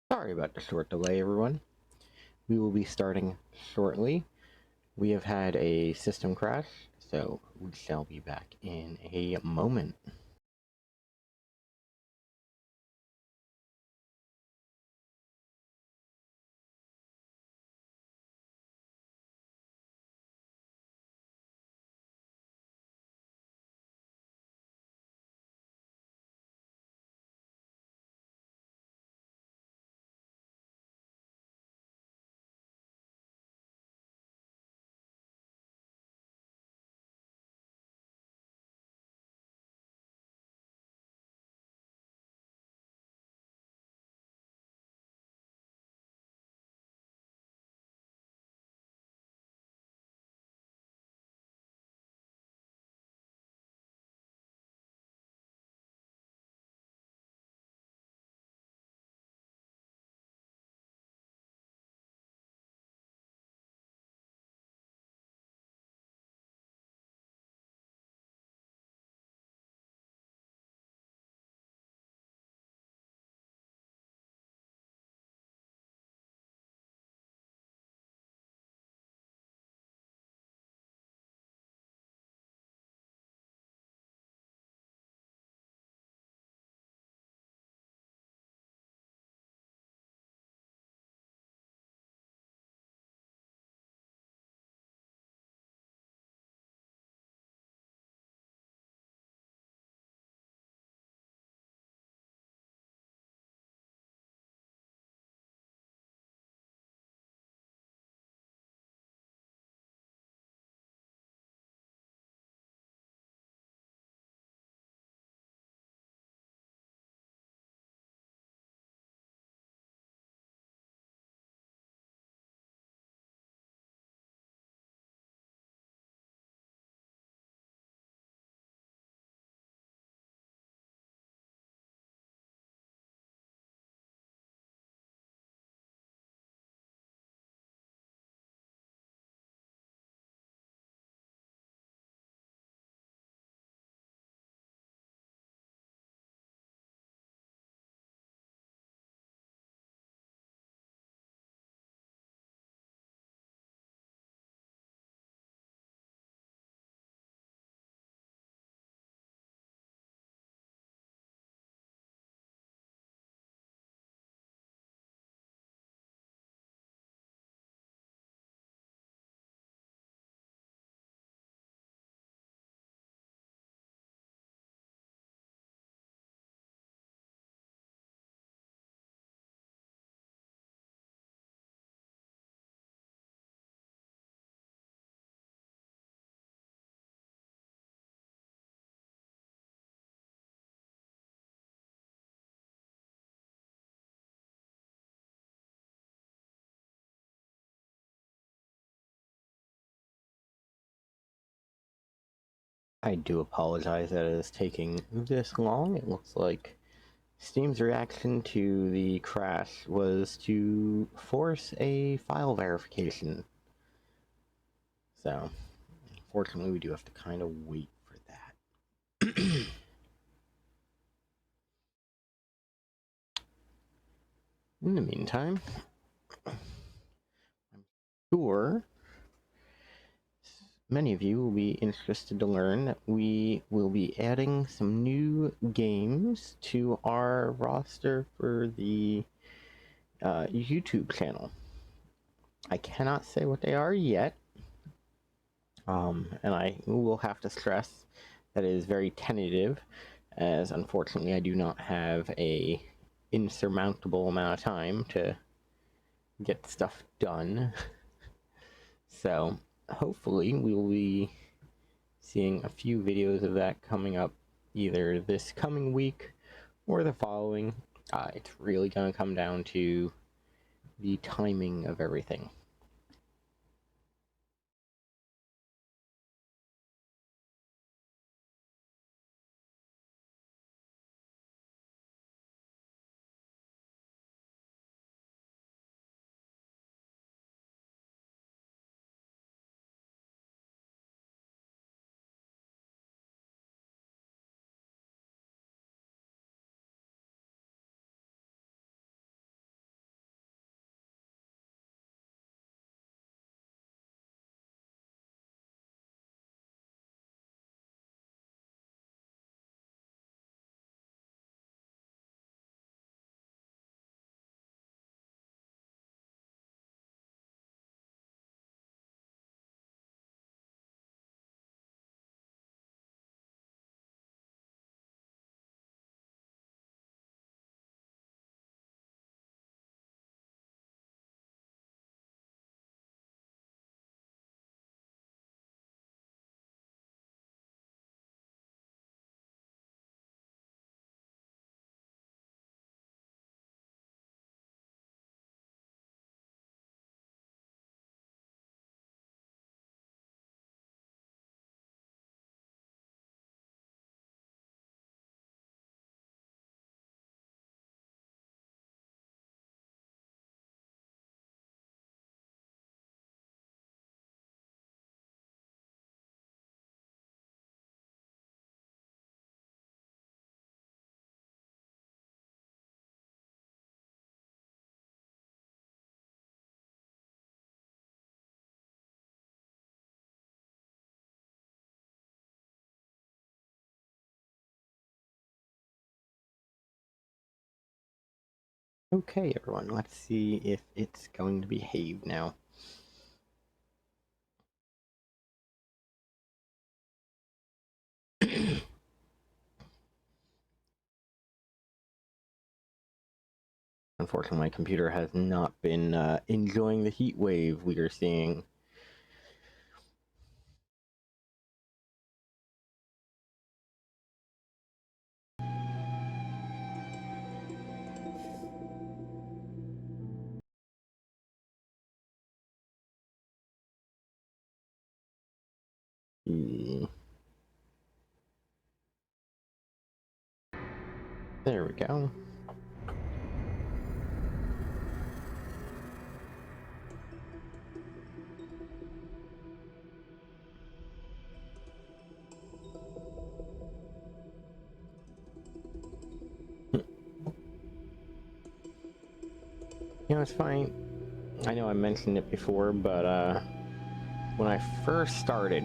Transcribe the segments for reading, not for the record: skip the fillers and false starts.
Sorry about the short delay, everyone. We will be starting shortly. We have had a system crash, so we shall be back in a moment. I do apologize that it is taking this long. It looks like Steam's reaction to the crash was to force a file verification. So, unfortunately, we do have to kind of wait for that. In the meantime, I'm sure many of you will be interested to learn that we will be adding some new games to our roster for the YouTube channel. I cannot say what they are yet, and I will have to stress that it is very tentative, as unfortunately I do not have a insurmountable amount of time to get stuff done. So hopefully we will be seeing a few videos of that coming up either this coming week or the following. It's really going to come down to the timing of everything. Okay, everyone, let's see if it's going to behave now. Unfortunately, my computer has not been enjoying the heat wave we are seeing. There we go. You know, it's funny. I know I mentioned it before, but when I first started,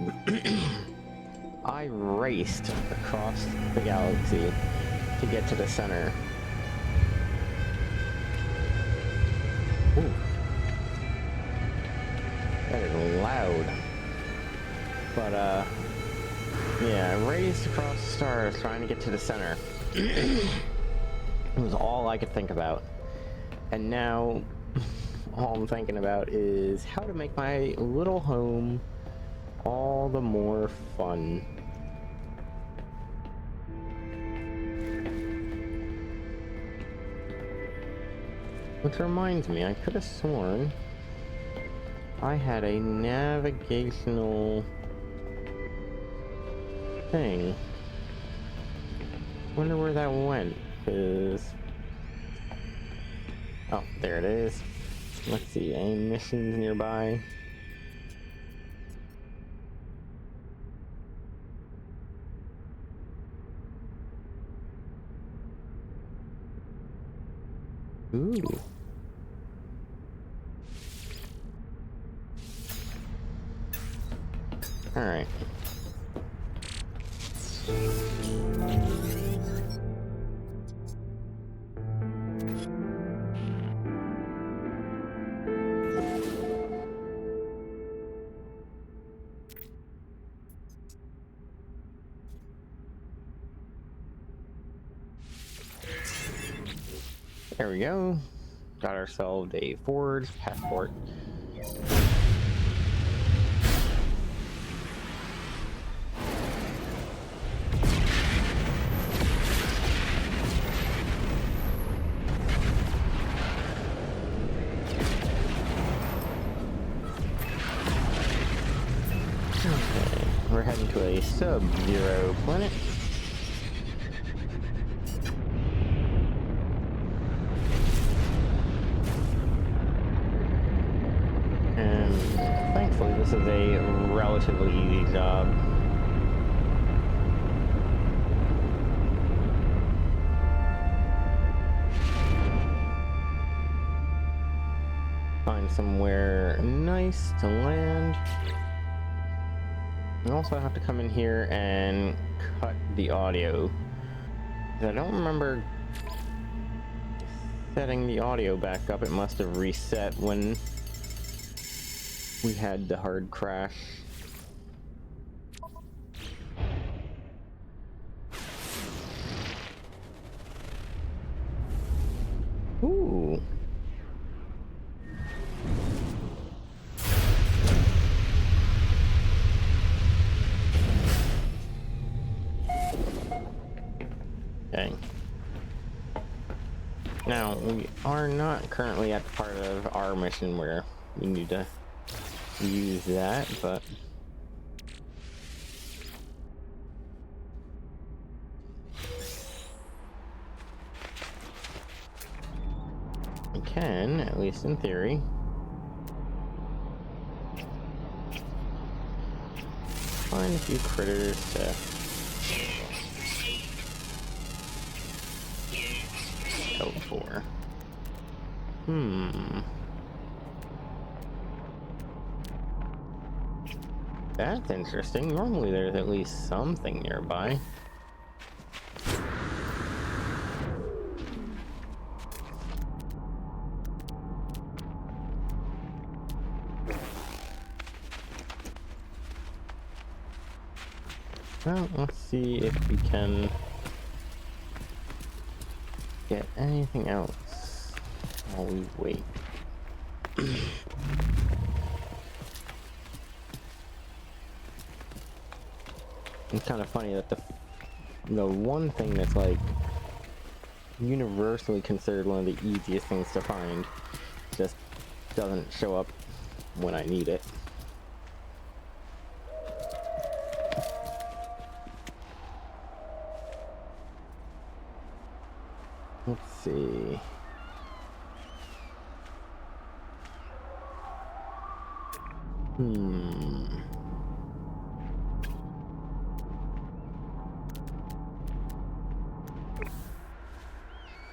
I raced across the galaxy to get to the center. Ooh. That is loud. But, yeah, I raced across the stars trying to get to the center. It was all I could think about. And now, all I'm thinking about is how to make my little home all the more fun. Which reminds me, I could have sworn I had a navigational thing. Wonder where that went, because... Oh, there it is. Let's see, any missions nearby? Ooh. Alright. There we go. Got ourselves a forged passport. Okay, we're heading to a sub-zero planet. And thankfully this is a relatively easy job. Find somewhere nice to land. I also have to come in here and cut the audio. I don't remember setting the audio back up. It must have reset when we had the hard crash. Ooh. Dang. Now, we are not currently at the part of our mission where we need to use that, but... we can, at least in theory. Find a few critters to... go for. That's interesting. Normally there's at least something nearby. Well, let's see if we can get anything else while we wait. It's kind of funny that the one thing that's like universally considered one of the easiest things to find just doesn't show up when I need it. Let's see.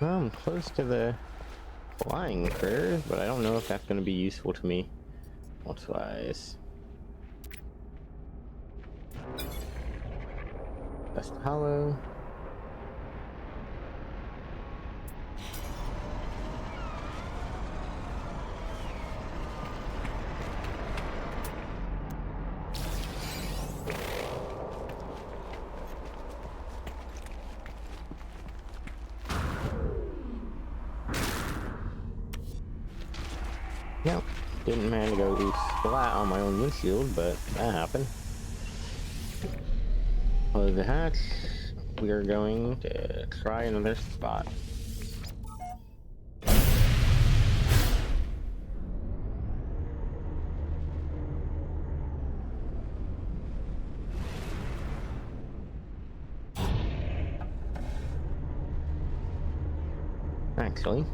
Well, I'm close to the flying critters, but I don't know if that's going to be useful to me health-wise. Dust Hollow. Yep, didn't manage to go flat on my own windshield, but that happened. Close the hatch. We are going to try another spot. Actually,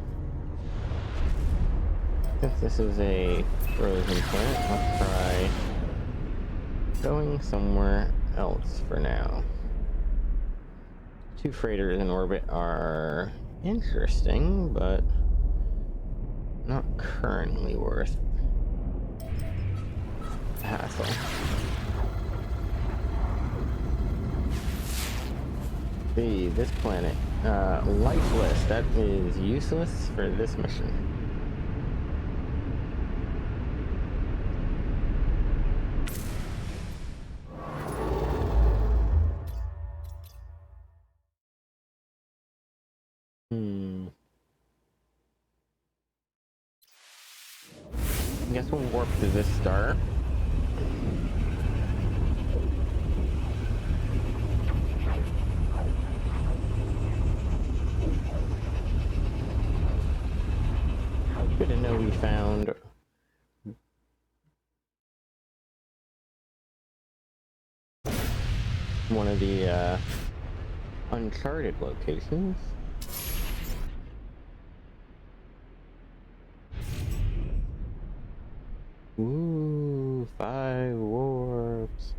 since this is a frozen planet, let's try going somewhere else for now. Two freighters in orbit are interesting, but not currently worth the hassle. See, this planet, lifeless, that is useless for this mission. I guess we'll warp to this star. Good to know we found one of the uncharted locations. Ooh, 5 warps.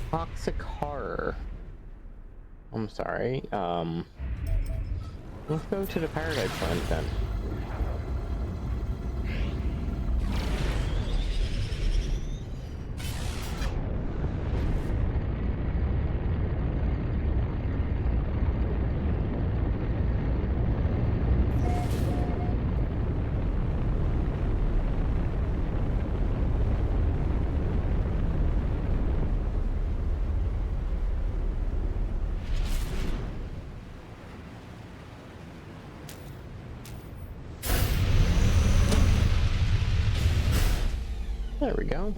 Toxic horror. I'm sorry. Let's go to the Paradise Planet then. There we go.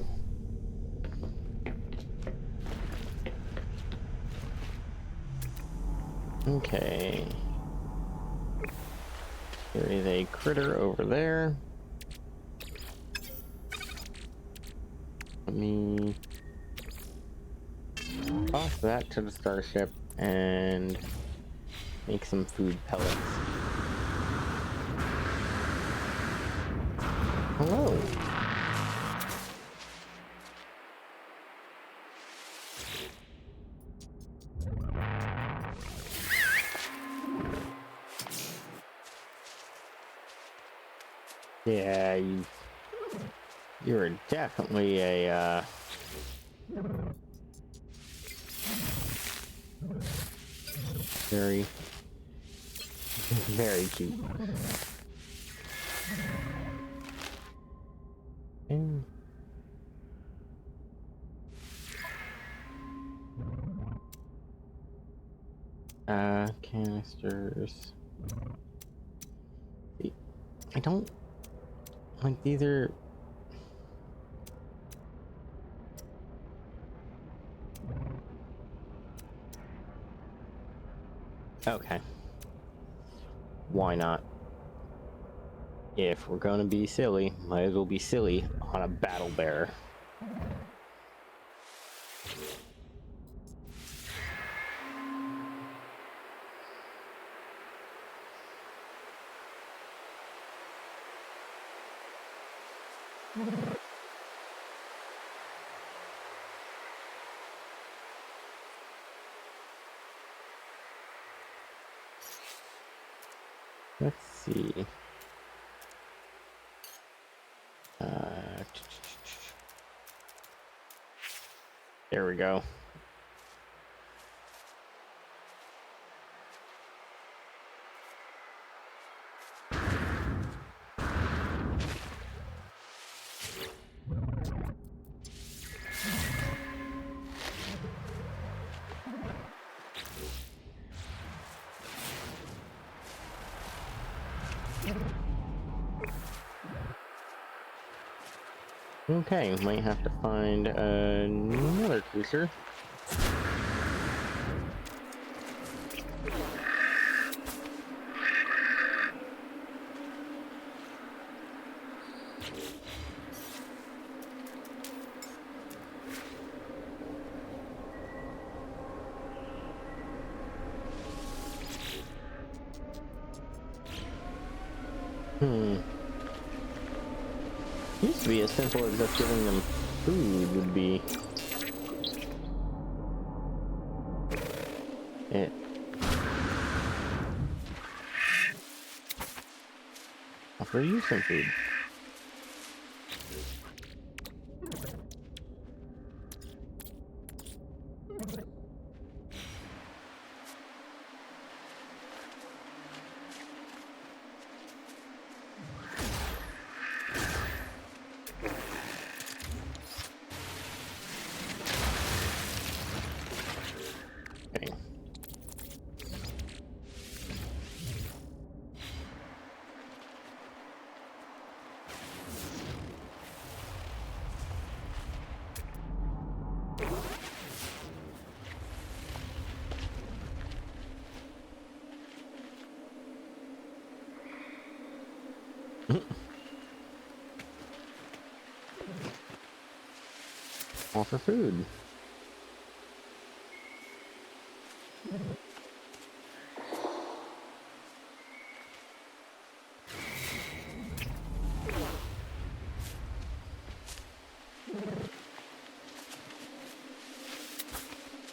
Okay. There is a critter over there. Let me toss that to the starship and make some food pellets. Hello. Yeah, you're definitely a very very cute. And Canisters. See, I don't like these are. Okay. Why not? If we're gonna be silly, might as well be silly on a battle bear. Let's see. There we go. Okay, might have to find another cruiser. Used to be as simple as just giving them food would be it. Offer you some food. Offer food.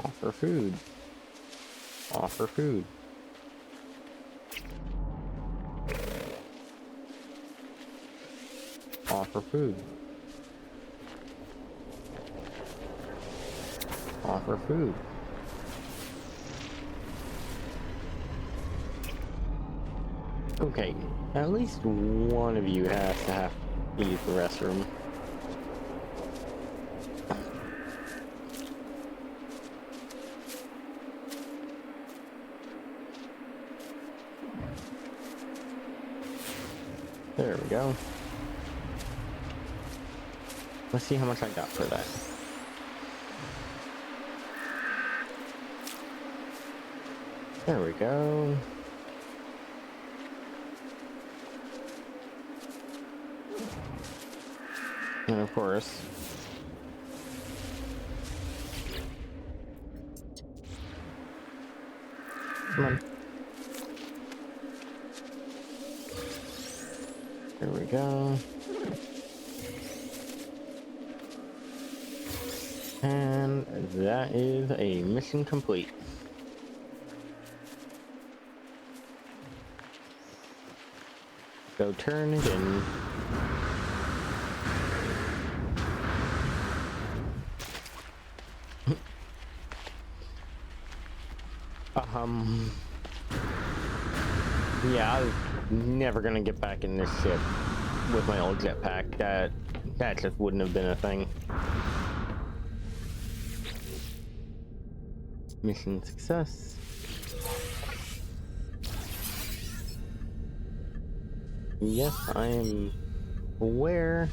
Offer food. Offer food. Offer food. Offer food. Okay, at least one of you has to have to use the restroom. There we go. Let's see how much I got for that. There we go. And of course, come on. There we go. And that is a mission complete. Go turn it in. Yeah, I was never gonna get back in this ship with my old jetpack. That just wouldn't have been a thing. Mission success. Yes, I am aware.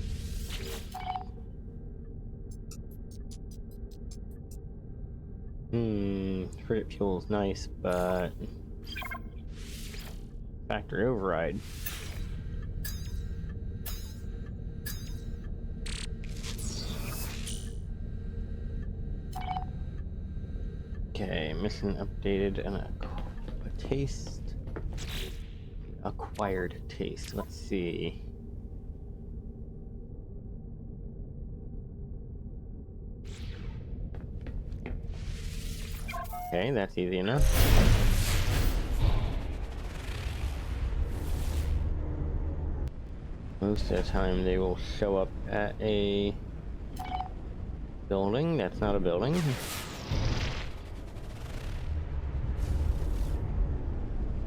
Credit fuel's nice, but factory override. Okay, mission updated and a taste. Acquired taste. Let's see. Okay, that's easy enough. Most of the time they will show up at a building. That's not a building.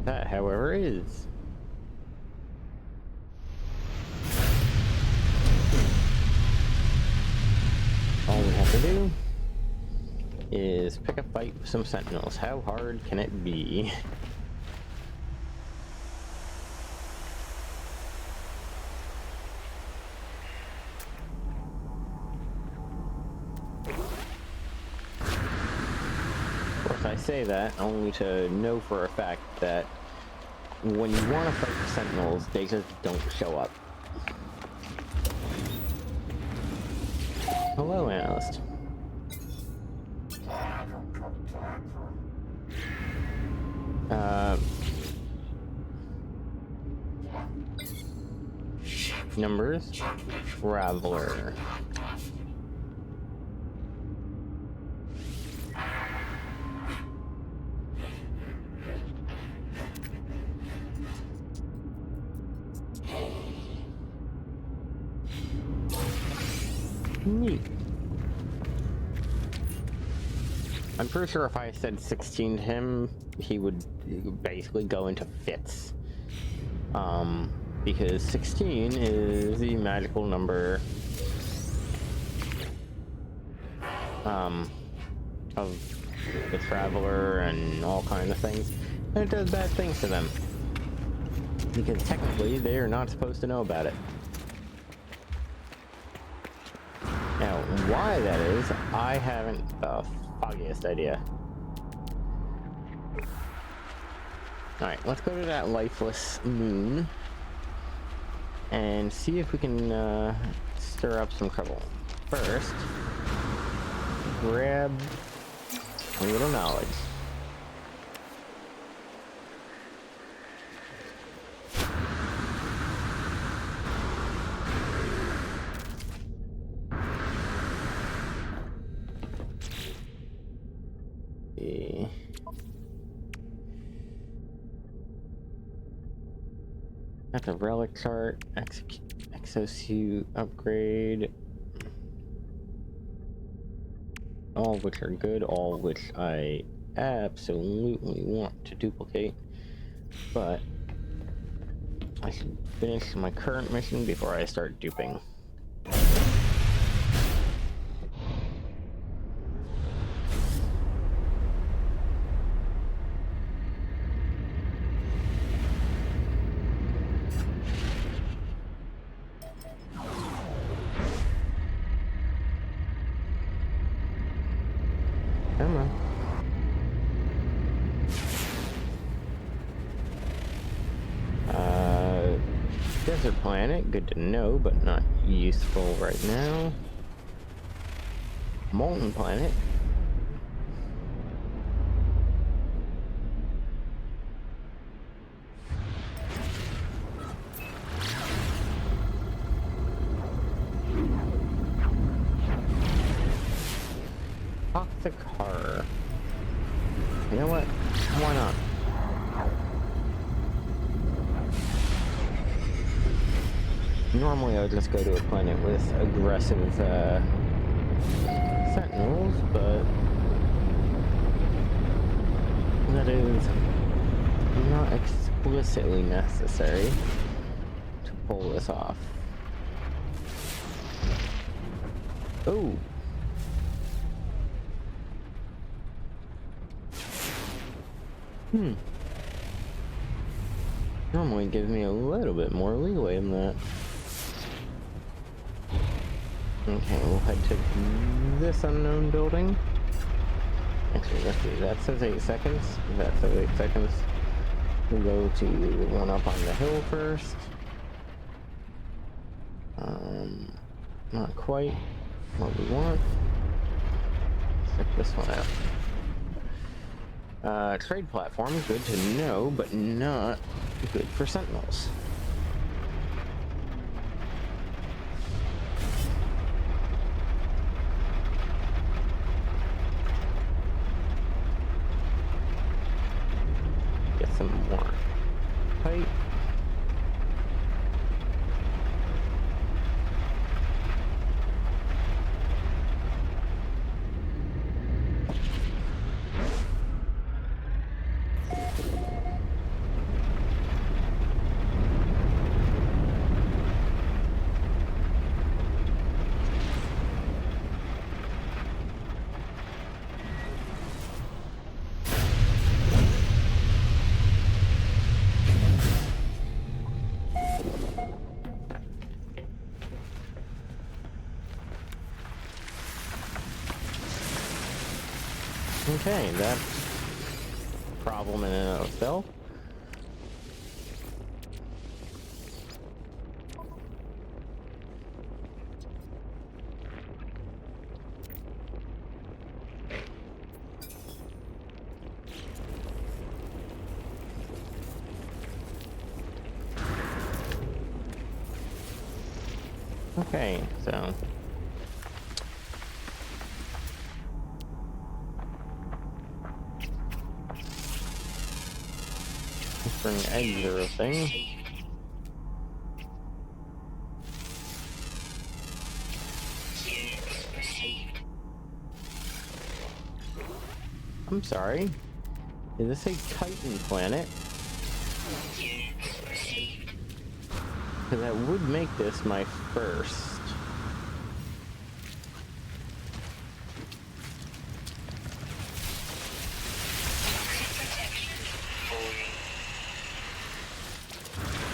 That, however, is. All we have to do is pick a fight with some sentinels. How hard can it be? Of course, I say that only to know for a fact that when you want to fight the sentinels, they just don't show up. Hello, analyst. Numbers. Traveler. Neat. I'm pretty sure if I said 16 to him, he would basically go into fits. Because 16 is the magical number of the traveler and all kinds of things, and it does bad things to them. Because technically, they are not supposed to know about it. Now, why that is, I haven't the foggiest idea. Alright, let's go to that lifeless moon and see if we can stir up some trouble. First, grab a little knowledge. That's a relic chart, exosuit upgrade. All of which are good, all of which I absolutely want to duplicate. But I should finish my current mission before I start duping. Come on. Desert planet, good to know, but not useful right now. Molten planet. Toxic horror. You know what? Why not? Normally I would just go to a planet with aggressive sentinels, but that is not explicitly necessary to pull this off. Oh! Normally gives me a little bit more leeway than that. Okay, we'll head to this unknown building. Actually, let's see, that says 8 seconds. If that says 8 seconds, we'll go to the one up on the hill first. Not quite what we want. Check this one out. Trade platform, good to know, but not good for sentinels. Get some more height. Okay, that's a problem in and of itself. Okay, so for an egg zero thing. I'm sorry. Is this a Titan planet? Because that would make this my first.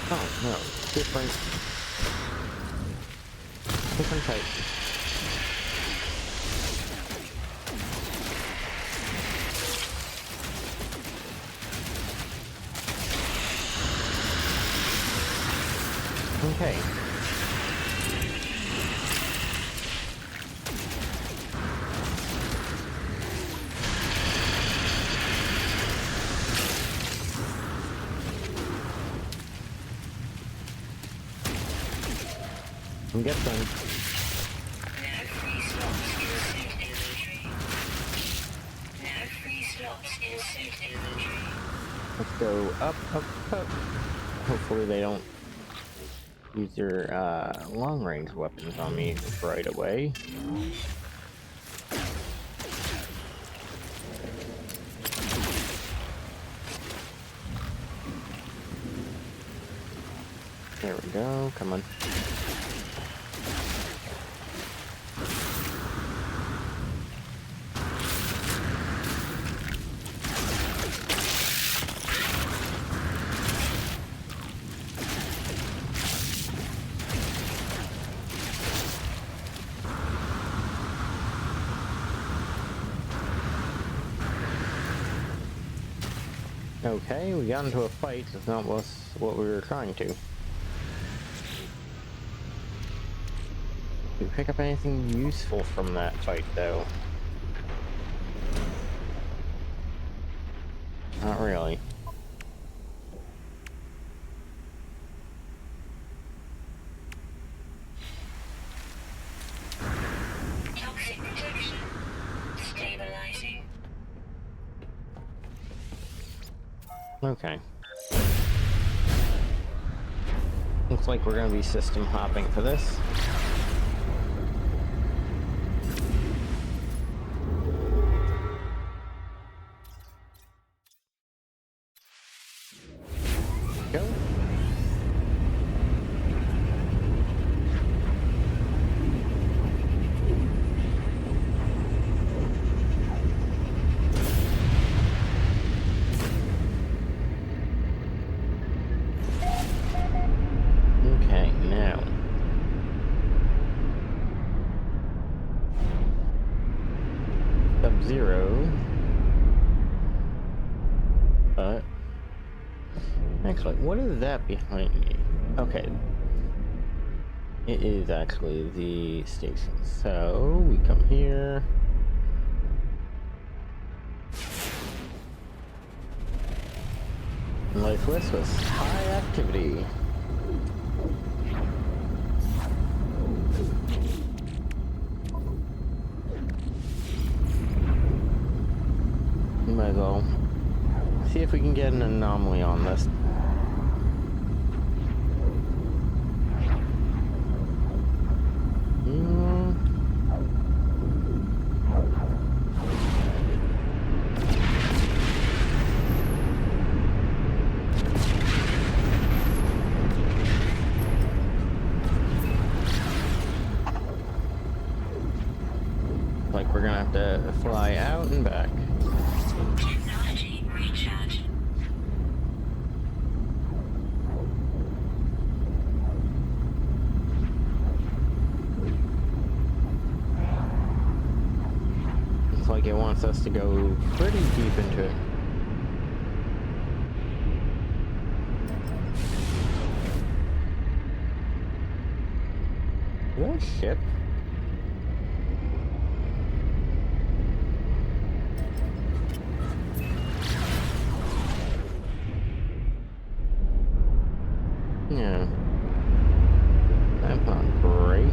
Oh, no. Different type. Okay. I'm guessing. Let's go up, up, up. Hopefully they don't use their long-range weapons on me right away. There we go, come on. Okay, we got into a fight. It's not what we were trying to. Did we pick up anything useful from that fight, though? Not really. Toxic protection. Stabilizing. Okay. Looks like we're gonna be system hopping for this. Go. 0. But actually, what is that behind me? Okay. It is actually the station. So we come here. Life list was high activity. We might as well see if we can get an anomaly on this. Like we're gonna have to fly out and back. Technology recharge. It's like it wants us to go pretty deep into it. Is that a ship? Yeah. That's not great.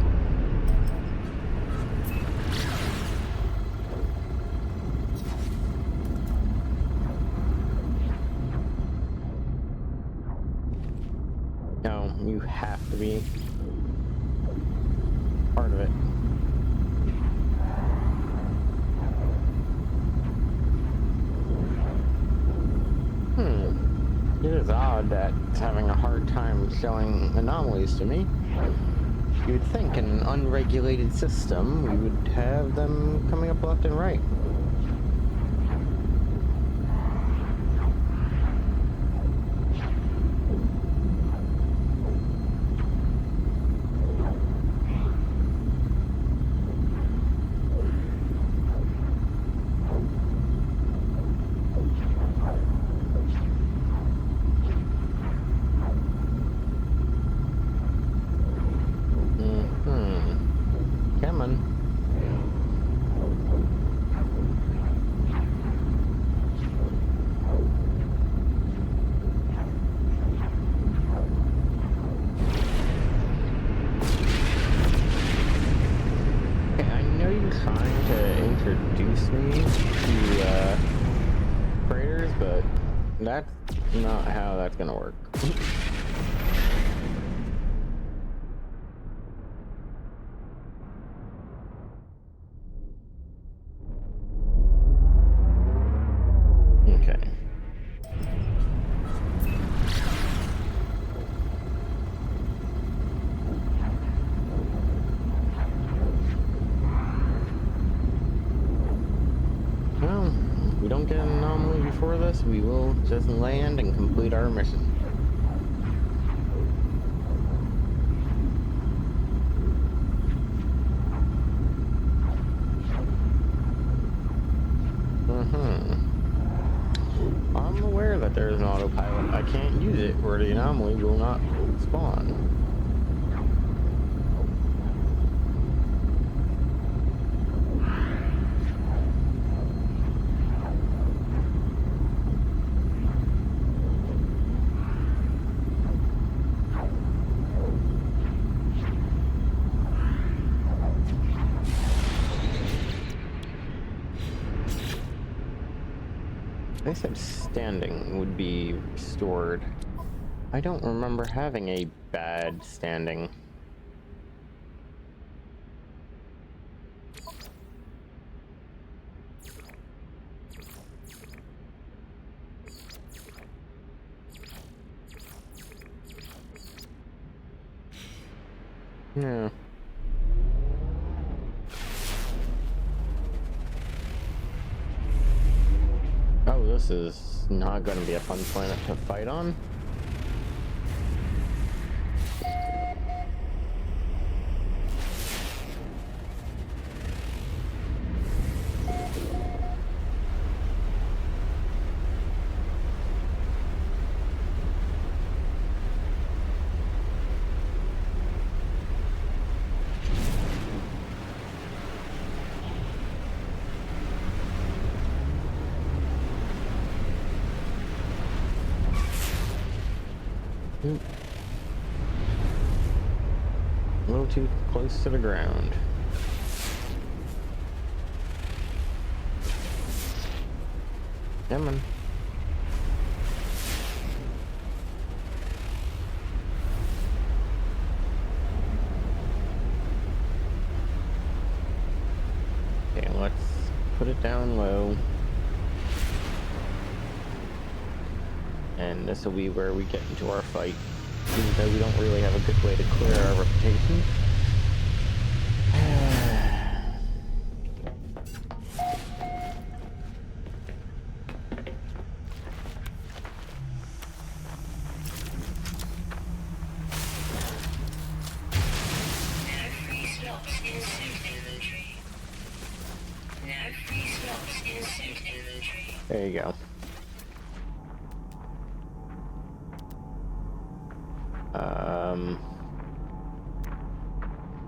No, you have to be part of it. It is odd that it's having a hard time showing anomalies to me. You would think in an unregulated system, we would have them coming up left and right. Come on. Okay, I know you're trying to introduce me to freighters, but that's not how that's gonna work. Okay. Well, if we don't get an anomaly before this, we will just land and complete our mission. I'm aware that there is an autopilot. I can't use it where the anomaly will not spawn. They said standing would be restored. I don't remember having a bad standing. Yeah. Oh, this is not going to be a fun planet to fight on. little too close to the ground. Come on. Okay, let's put it down low. And this will be where we get into our fight. Even though we don't really have a good way to clear our reputation. No free slots in suit inventory. No free slots in suit inventory. There you go.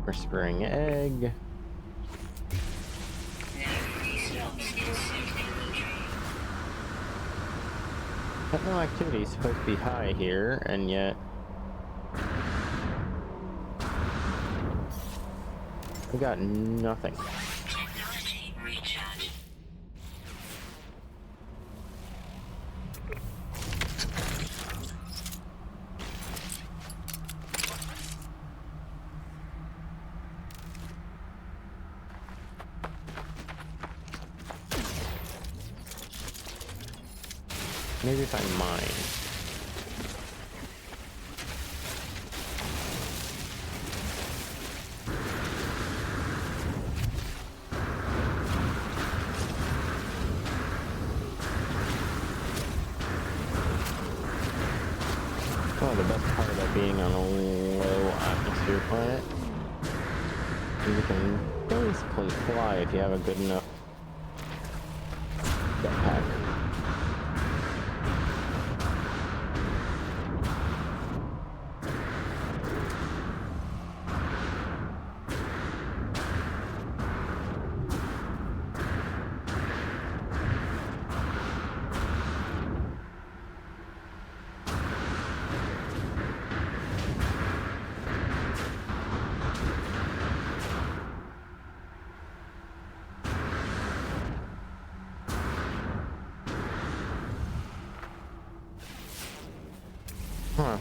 Whispering egg. No free slots in suit inventory. Techno activity is supposed to be high here, and yet we got nothing. Technology recharge. Maybe if I mine. Oh, the best part about being on a low atmosphere planet is you can basically fly if you have a good enough jetpack. Huh.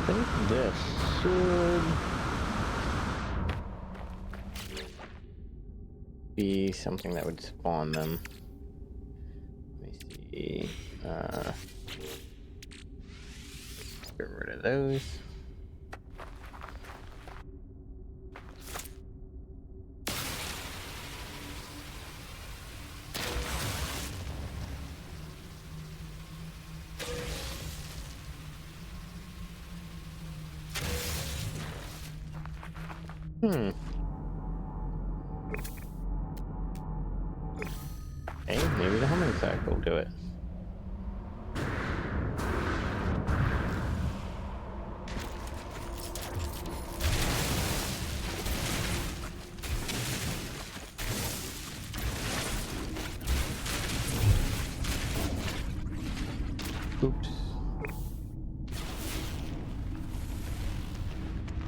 I think this should be something that would spawn them. Let me see. Get rid of those. Hey, maybe the humming sack will do it. Oops.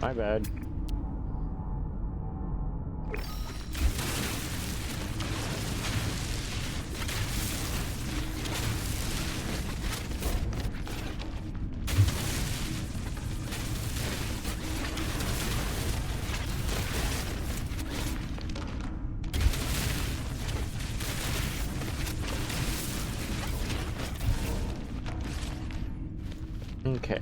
My bad. Okay.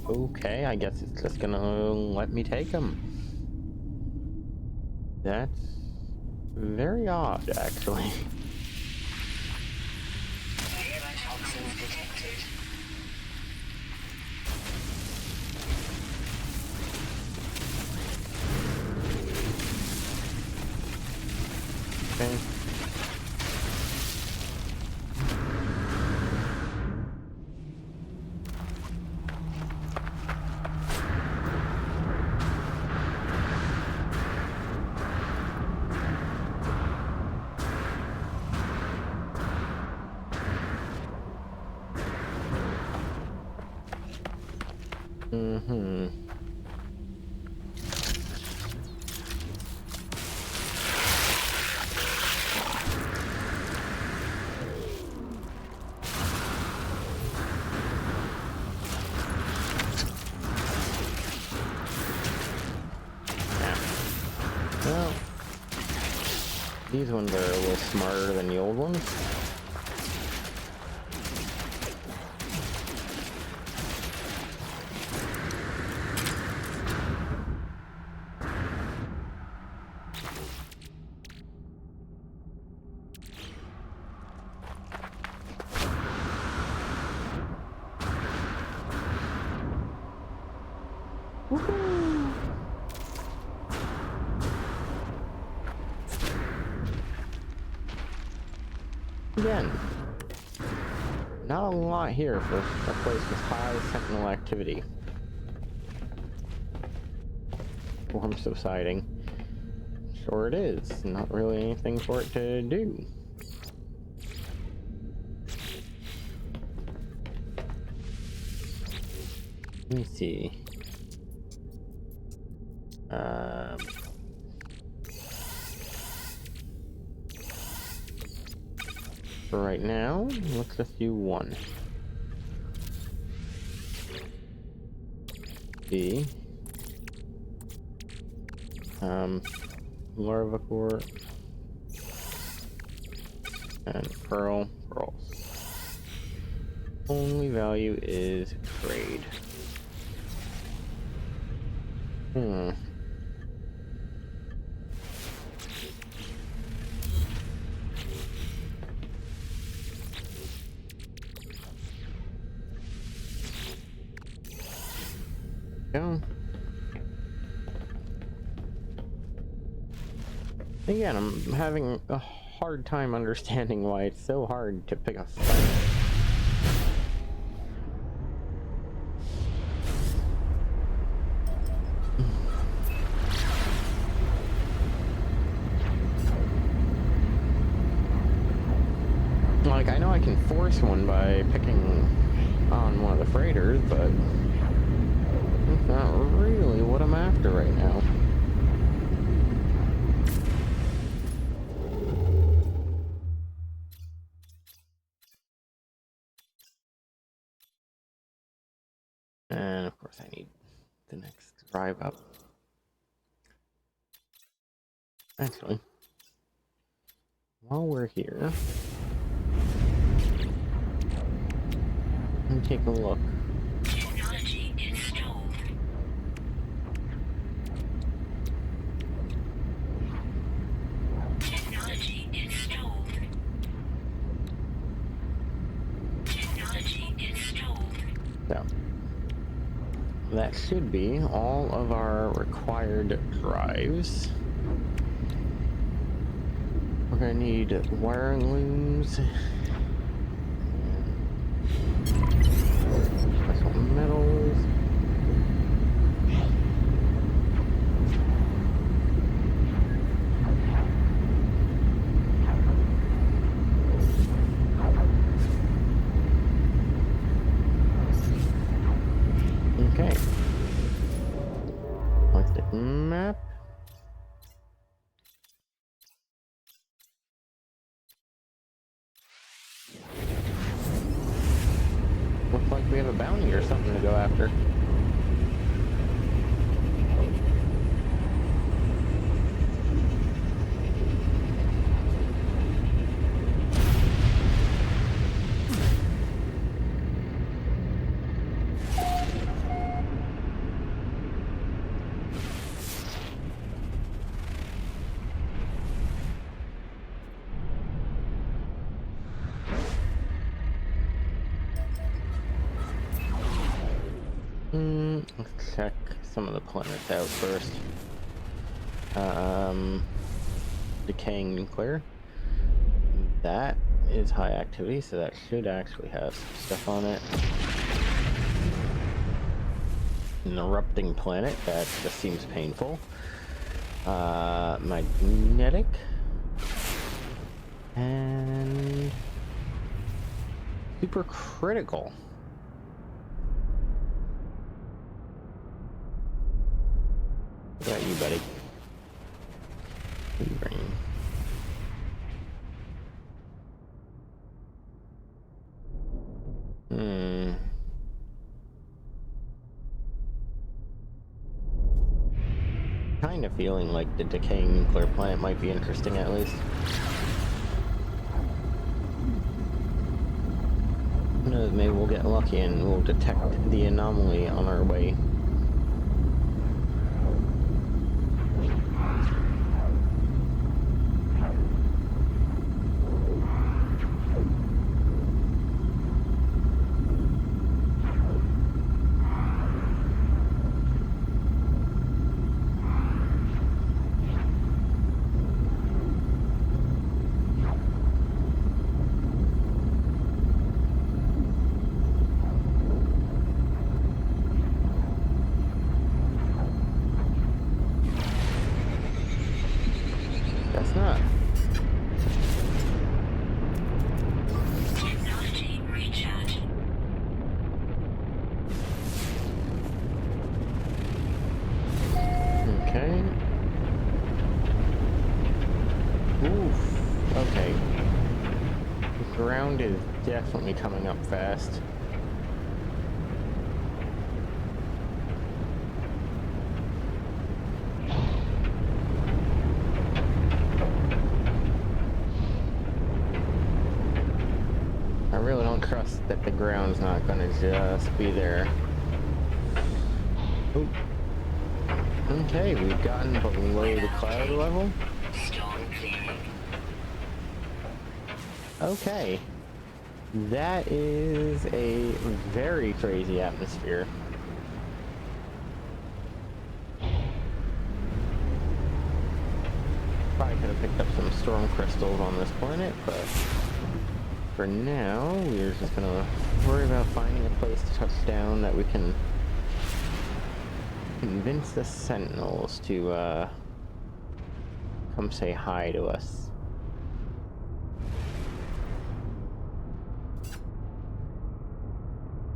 Okay, I guess it's just gonna let me take him. That's very odd, actually. Toxins detected. Okay. Mm-hmm. Well, these ones are a little smarter than the old ones. Woohoo! Again, not a lot here for a place with high sentinel activity. Storm subsiding. Sure it is. Not really anything for it to do. Let me see. For right now, let's just do one. B. Larvicore. And pearls. Only value is trade. Go. Again, I'm having a hard time understanding why it's so hard to pick a fight. Like, I know I can force one by picking on one of the freighters, but that's not really what I'm after right now. And of course I need the next drive up. Actually, while we're here, let me take a look. Technology installed. Technology installed. Technology installed. So, that should be all of our required drives. We're gonna need wiring looms, special metals, okay. Let's hit map. Looks like we have a bounty or something to go after. Let's check some of the planets out first. Decaying nuclear. That is high activity, so that should actually have some stuff on it. An erupting planet, that just seems painful. Magnetic. And super critical. What about you, buddy? What are you bringing? Kind of feeling like the decaying nuclear plant might be interesting, at least. Who knows, maybe we'll get lucky and we'll detect the anomaly on our way. That's not. Technology recharge. Okay. Oof. Okay. The ground is definitely coming up fast. I really don't trust that the ground's not gonna just be there. Oop. Okay, we've gotten below the cloud level. Storm clearing. Okay. That is a very crazy atmosphere. Probably could have picked up some storm crystals on this planet, but for now, we're just gonna worry about finding a place to touch down that we can convince the Sentinels to, come say hi to us.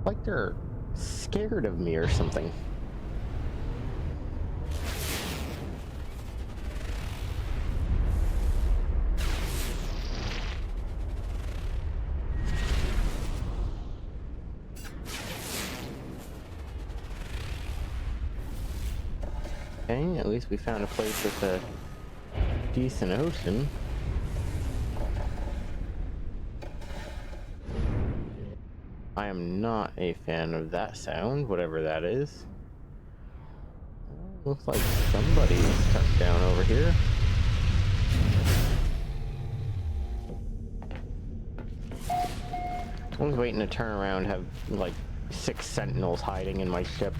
Like they're scared of me or something. Okay, at least we found a place with a decent ocean. I am not a fan of that sound, whatever that is. Looks like somebody's touched down over here. Someone's waiting to turn around, have like 6 sentinels hiding in my ship.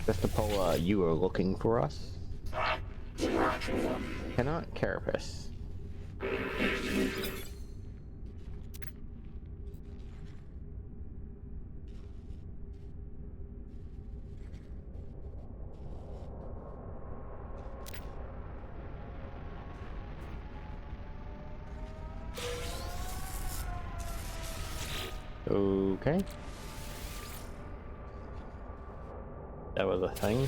Just to pull, you are looking for us? Cannot carapace. Okay. That was a thing.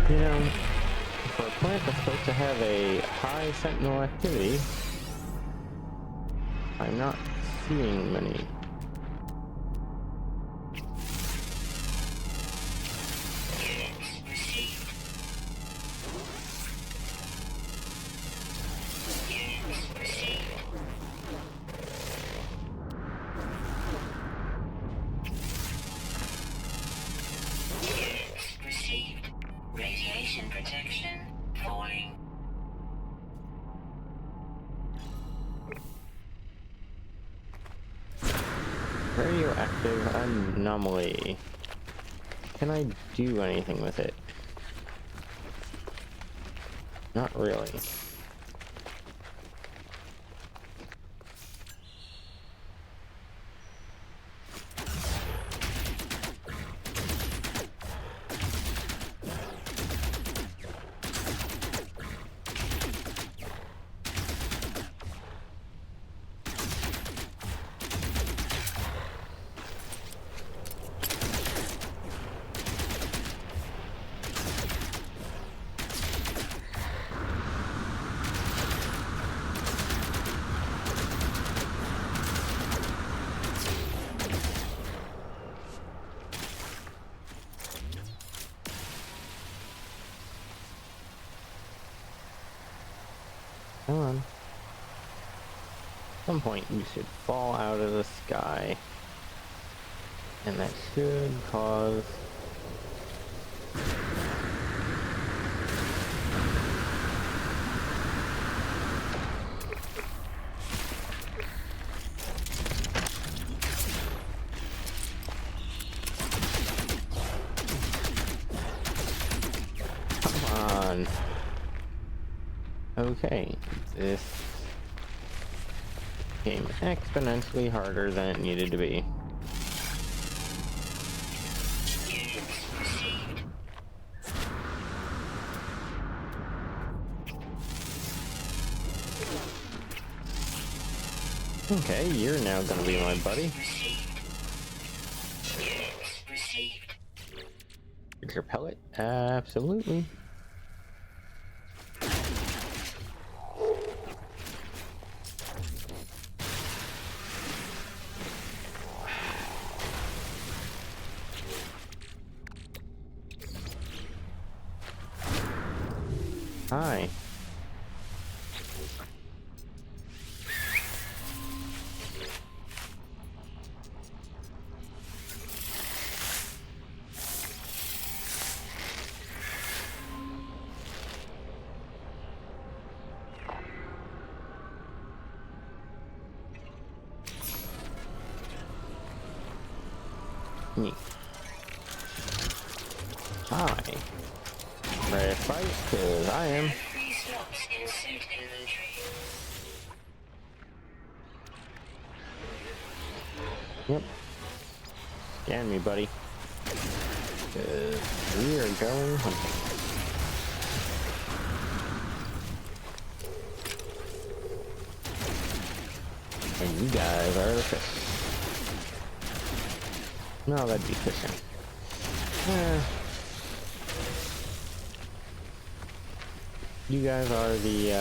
You know, for a plant that's supposed to have a high sentinel activity, I'm not seeing many. Radiation protection falling. Radioactive anomaly. Can I do anything with it? Not really. Come on. At some point you should fall out of the sky. And that should cause... Come on. Okay, this became exponentially harder than it needed to be. Units received. Okay, you're now gonna be my buddy. Received. Units received. Is your pellet? Absolutely. Hi. Neat. Hi. Ready to fight? Cause I am. Free slots in suit inventory. Yep. Scan me, buddy. Cause we are going hunting. And you guys are the fish. No, that'd be fishing. You guys are the, you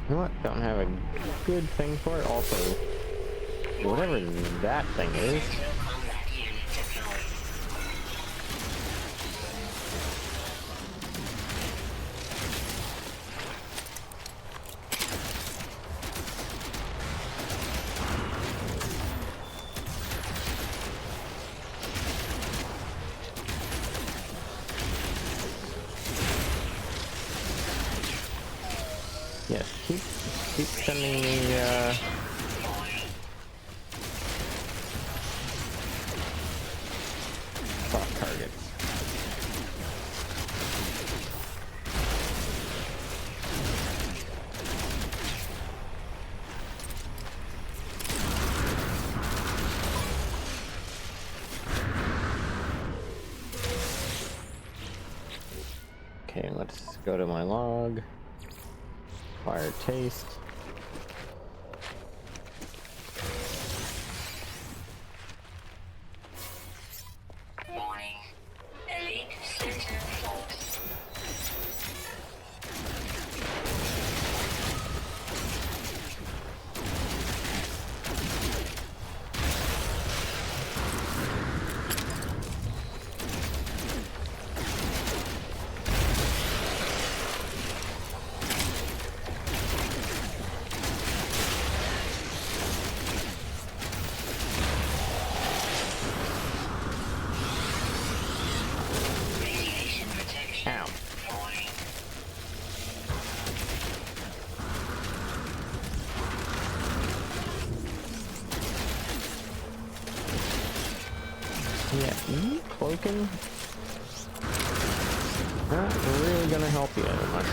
know what? Don't have a good thing for it. Also, whatever that thing is. Sentinel combat unit deployed. Yes, keep sending me, soft targets. Okay, let's go to my log. Fire taste. Warning. Elite Sentinel force. Radiation protection. Ow. Warning. Yeah, you cloaking? Not really gonna help you that much.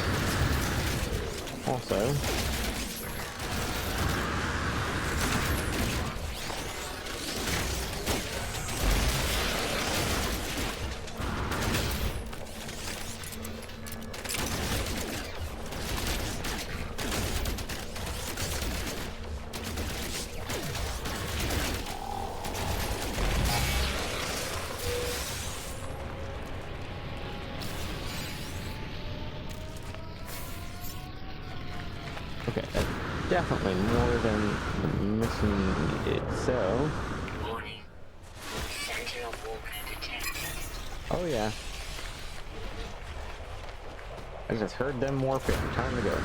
Also, okay, that's definitely more than the mission needed, so... Warning. Sentinel walker detected. Oh yeah. I just heard them morphing. Time to go.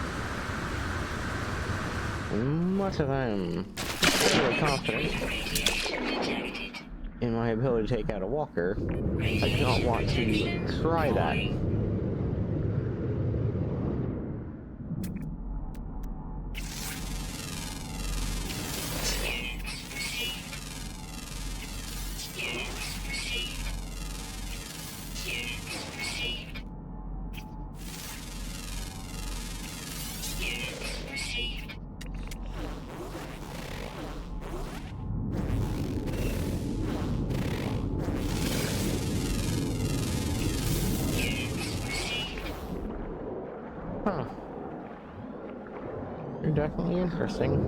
Much as I am fairly confident in my ability to take out a walker, I do not want to try that. Huh. You're definitely interesting.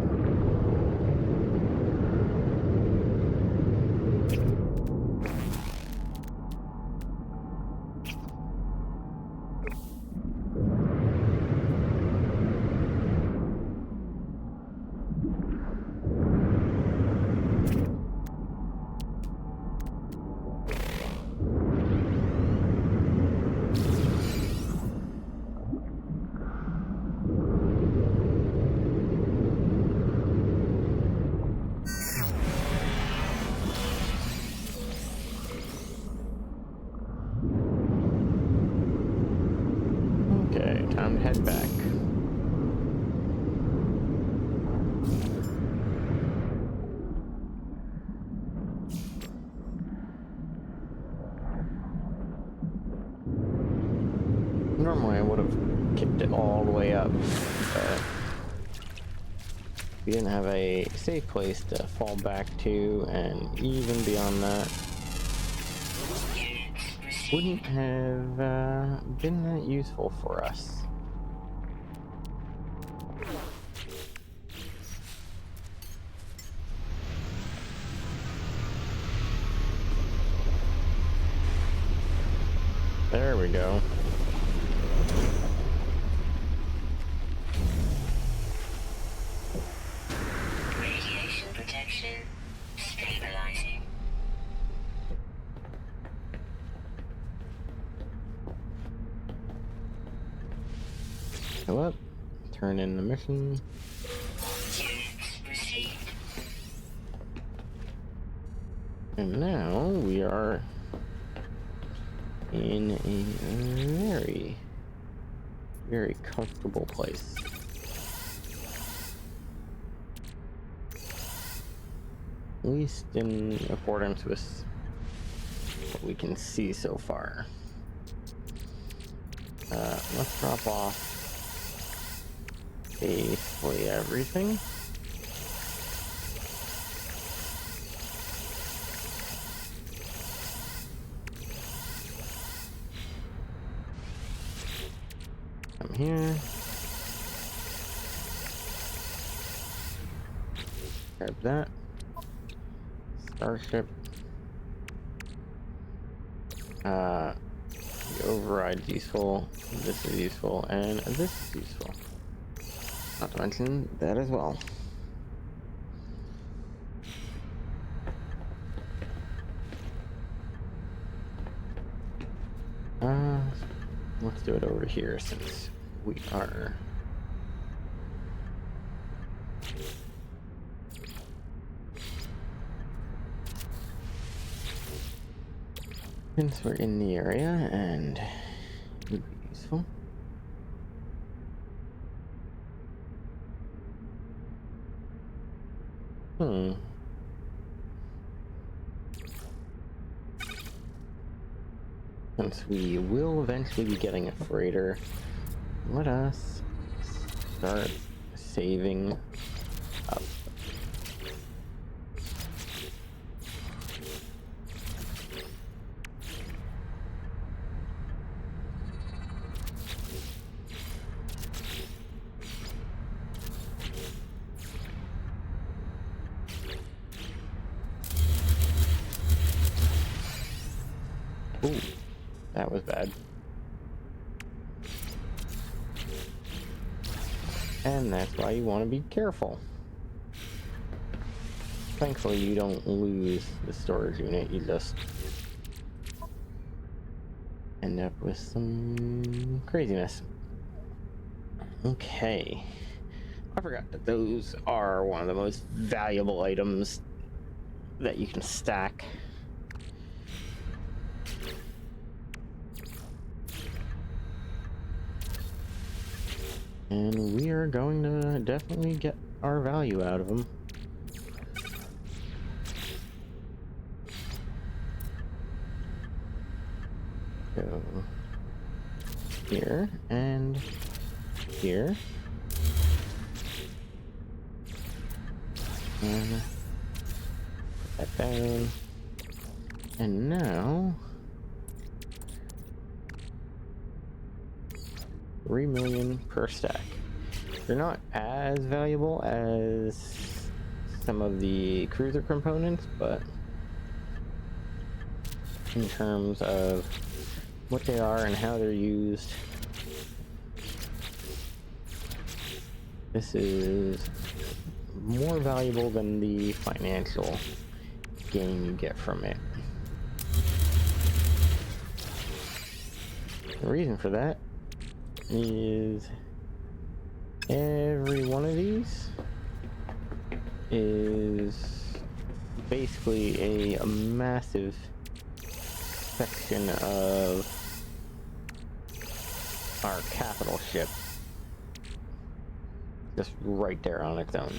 Okay, time to head back. Normally I would have kicked it all the way up, but we didn't have a safe place to fall back to, and even beyond that, wouldn't have been that useful for us. There we go. Radiation protection stabilizing. Go up, turn in the mission. Units received. And now we are in a very, very comfortable place. At least in accordance with what we can see so far. Let's drop off basically everything. Come here. Grab that. Starship. The override's useful, this is useful, and this is useful. Not to mention that as well. Let's do it over here since we are since we're in the area and it would be useful. Since we will eventually be getting a freighter, let us start saving up. Ooh, that was bad. And that's why you want to be careful. Thankfully, you don't lose the storage unit, you just end up with some craziness. Okay. I forgot that those are one of the most valuable items that you can stack. And we are going to definitely get our value out of them. So, here and here. And put that down. And now 3 million per stack. They're not as valuable as some of the cruiser components, but in terms of what they are and how they're used, this is more valuable than the financial gain you get from it. The reason for that is every one of these is basically a massive section of our capital ship, just right there on its own.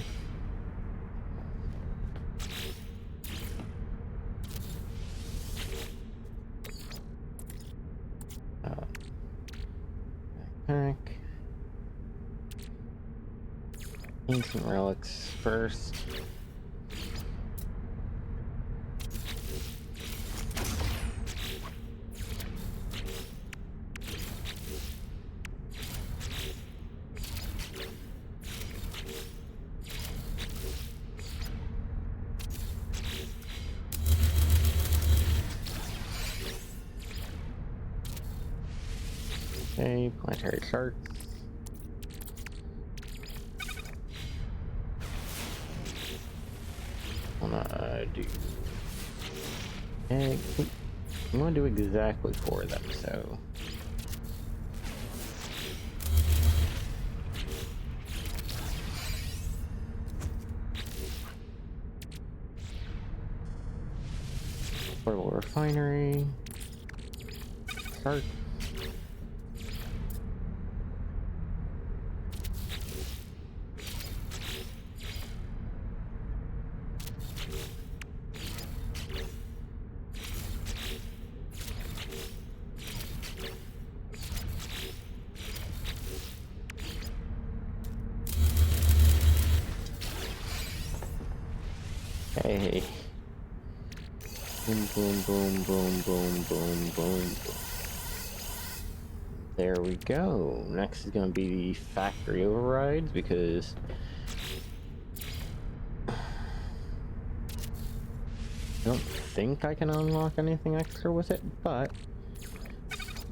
Backpack. Ancient relics first. Okay, planetary charts. I want to do exactly 4 of them, so portable refinery, start. Hey. Boom, boom, boom, boom, boom, boom, boom. There we go. Next is going to be the factory overrides, because I don't think I can unlock anything extra with it, but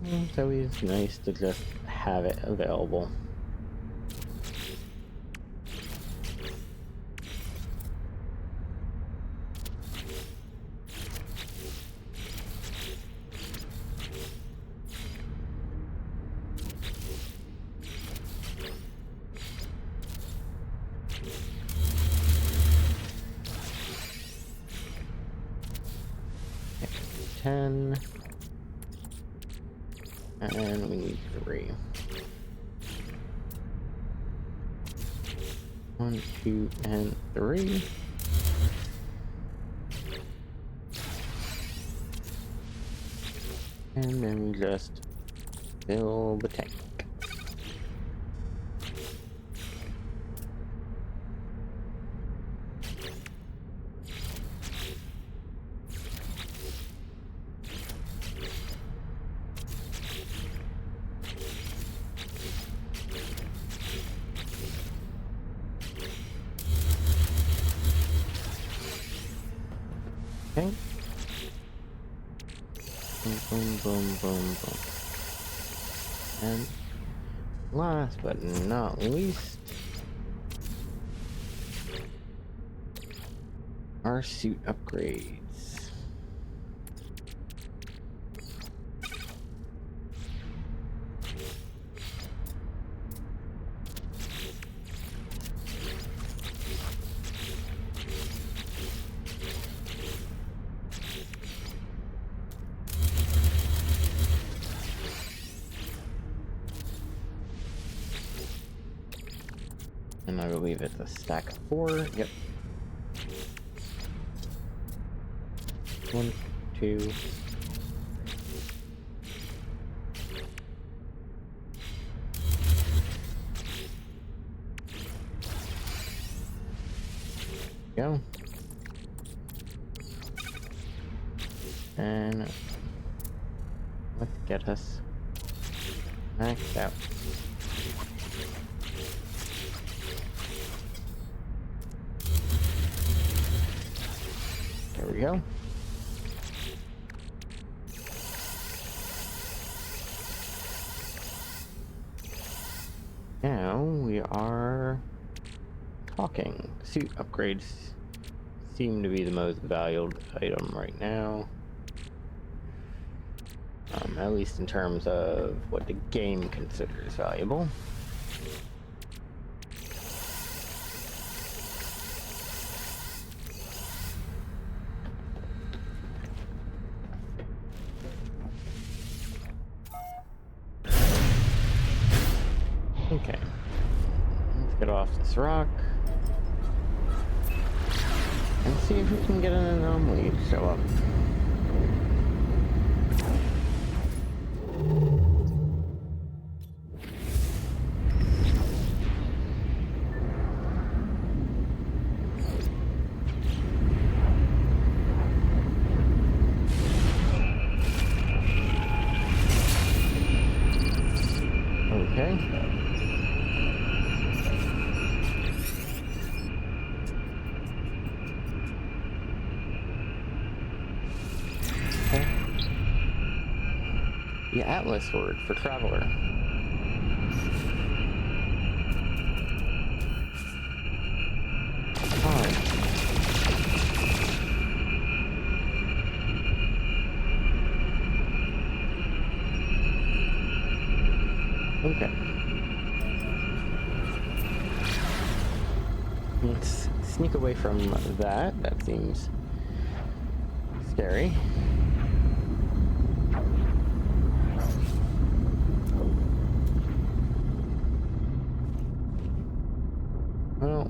it's always nice to just have it available. And we need 3. 1, 2, and 3. And then we just fill the tank. Okay. Boom, boom, boom, boom, boom. And last but not least, our suit upgrades. And I believe it's a stack of 4. Yep. 1, 2. Go. And let's get us maxed out. There we go. Now we are talking. Suit upgrades seem to be the most valued item right now. At least in terms of what the game considers valuable. Okay. Let's get off this rock. And see if we can get an anomaly to show up. Okay. The Atlas word for traveler. Fine. Okay. Let's sneak away from that. That seems scary. Well,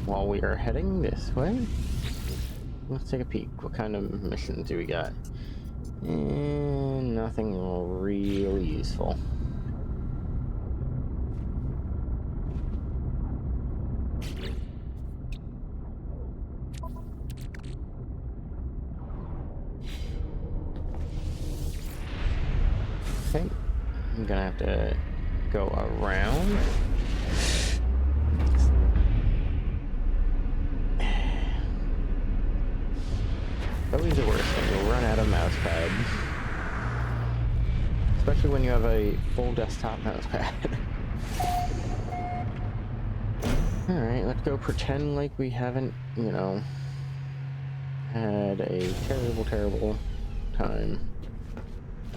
while we are heading this way, let's take a peek. What kind of missions do we got? And nothing really useful. Okay, I'm gonna have to go around. Always the worst when you run out of mouse pads. Especially when you have a full desktop mouse pad. Alright, let's go pretend like we haven't, you know, had a terrible, terrible time.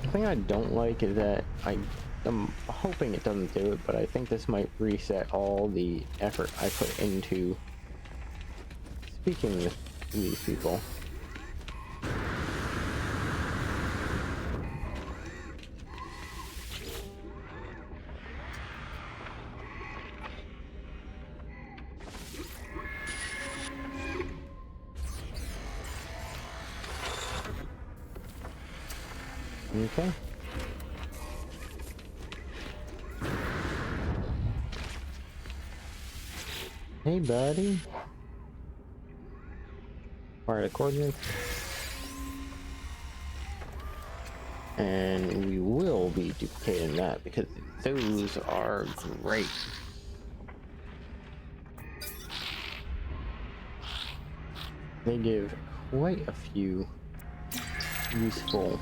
The thing I don't like is that I'm hoping it doesn't do it, but I think this might reset all the effort I put into speaking with these people. Okay. Hey, buddy. Fire the coordinates. And we will be duplicating that because those are great. They give quite a few useful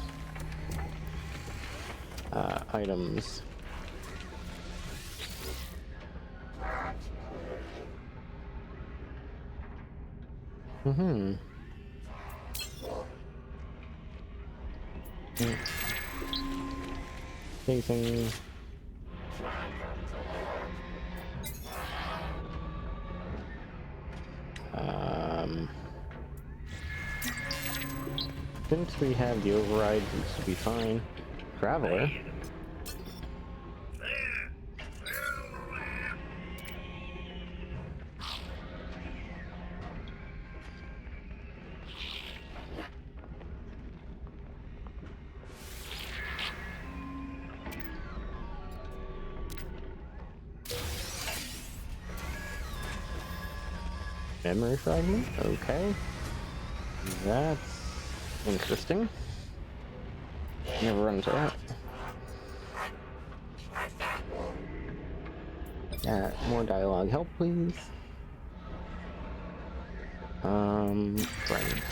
items. Facing. Since we have the override, this should be fine. Traveler. There! Where Memory fragment? Okay. That's interesting. Never run into that. More dialogue help, please. Friend.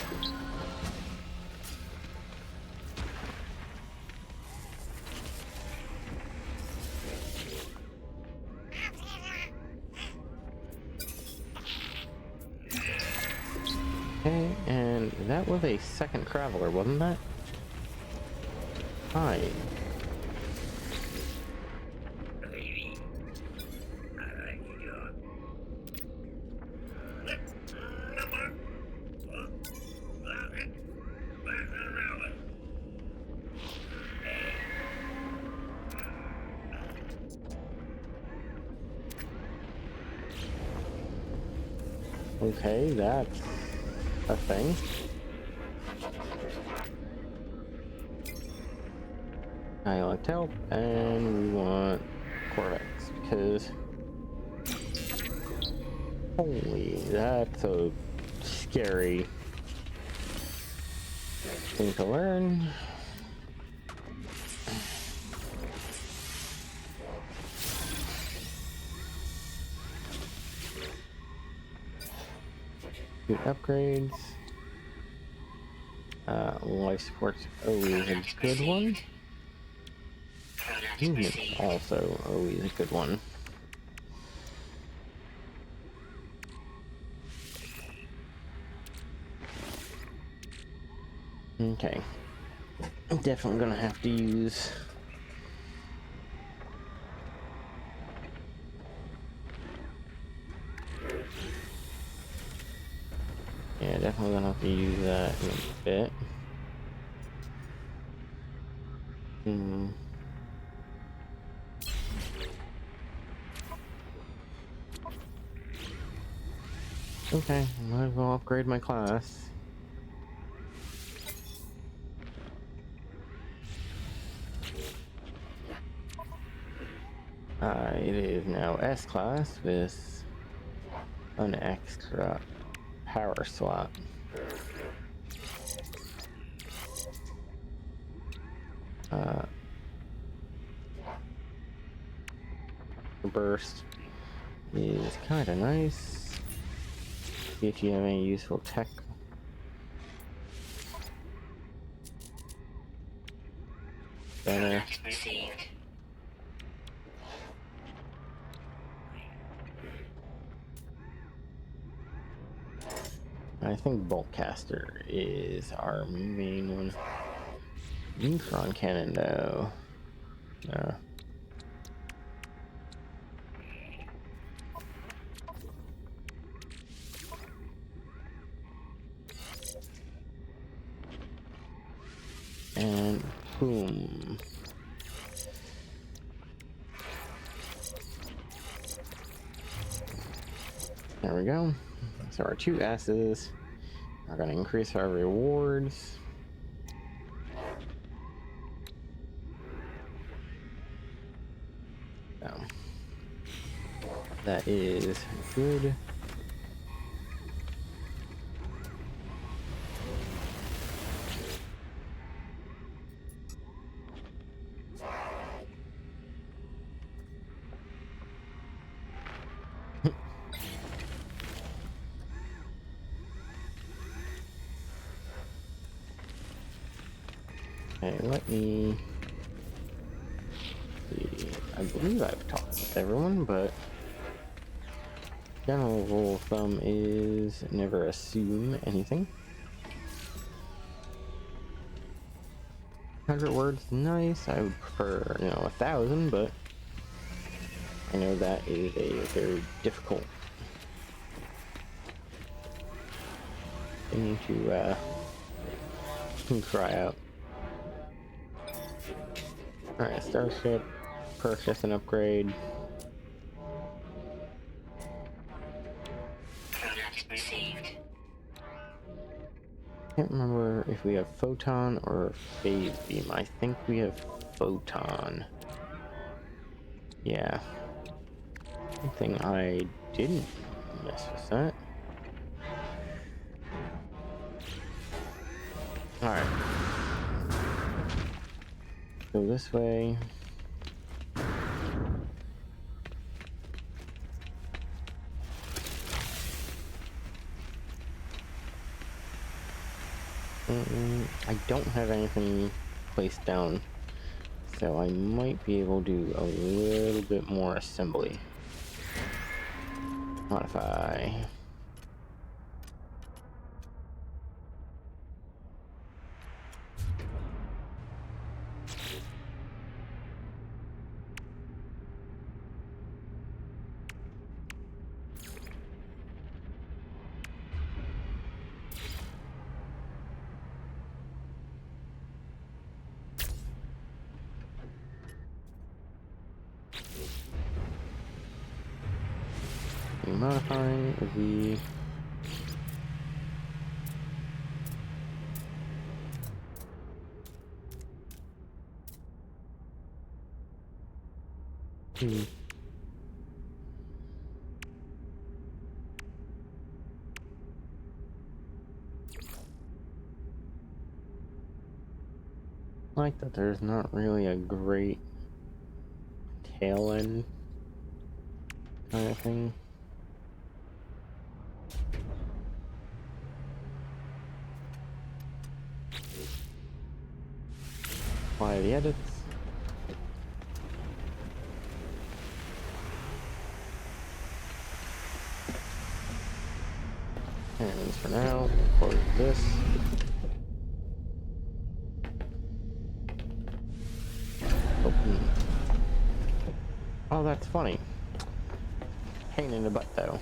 Okay, and that was a second traveler, wasn't that? Hi. Okay, that's a thing. I like help, and we want Corvex because holy, that's a scary thing to learn. Good upgrades. Life support's always a good one. Movement's also always a good one. Okay. I'm definitely gonna have to use yeah, definitely gonna have to use that in a bit. Okay, might as well upgrade my class. It is now S class with an extra power slot. Burst is kind of nice. See if you have any useful tech. Better. I think Boltcaster is our main one. Neutron cannon, though. And boom. There we go. So our 2 S's are going to increase our rewards. So that is good. Okay, let me see. I believe I've talked with everyone, but general rule of thumb is never assume anything. 100 words, nice. I would prefer, 1,000, but I know that is a very difficult thing to try out. Alright, Starship, purchase an upgrade. Can't remember if we have Photon or Phase Beam. I think we have Photon. Yeah. Good thing I didn't mess with that. Alright. Go this way. I don't have anything placed down, so I might be able to do a little bit more assembly. Modify. Modifying the like that there's not really a great tail end kind of thing. Apply the edits. And for now, close this. Open. Oh, that's funny. Pain in the butt, though.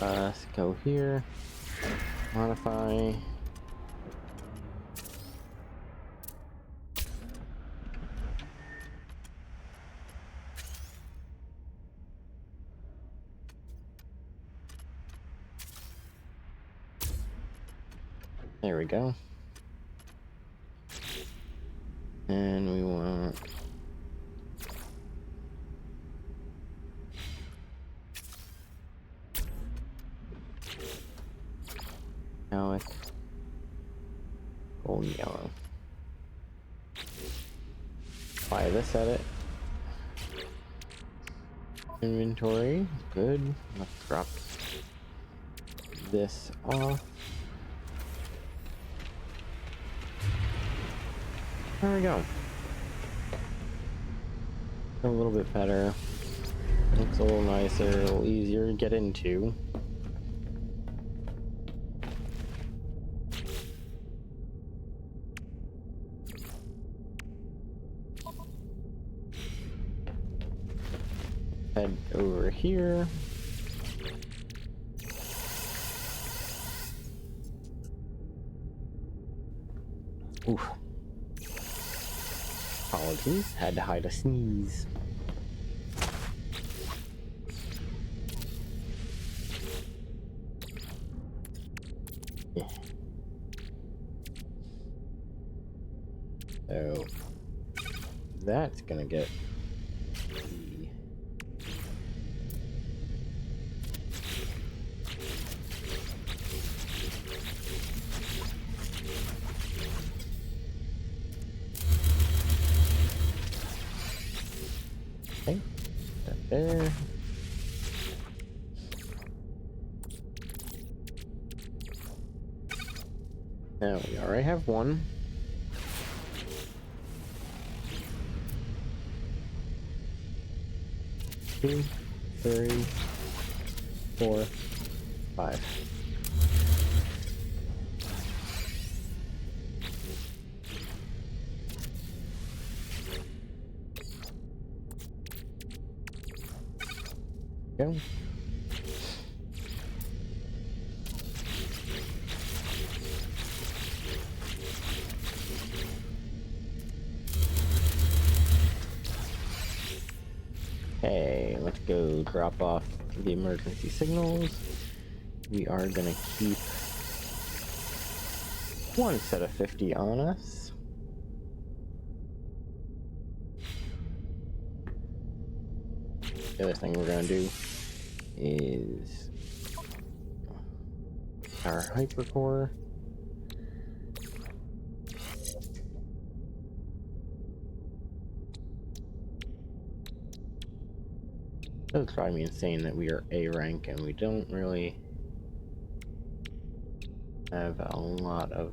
Let's go here. Modify. There we go. And we want metallic, gold and yellow. Apply this edit. Inventory, good. Let's drop this off. There we go. A little bit better. Looks a little nicer, a little easier to get into. Head over here. Oof. Apologies, had to hide a sneeze. Yeah. So that's gonna get the okay, that there. Now we already have one. Two, 3, 4, 5. Go. Okay, let's go drop off the emergency signals. We are gonna keep one set of 50 on us. The other thing we're gonna do is our hypercore. It does drive me insane that we are A rank and we don't really have a lot of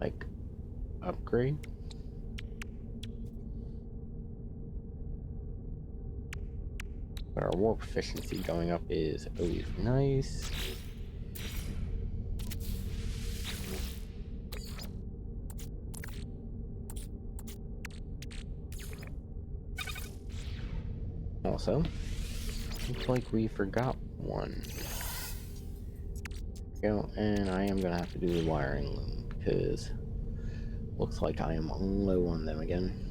like upgrade. But our warp efficiency going up is always nice. Also, looks like we forgot one. Go, and I am gonna have to do the wiring loom because looks like I am low on them again.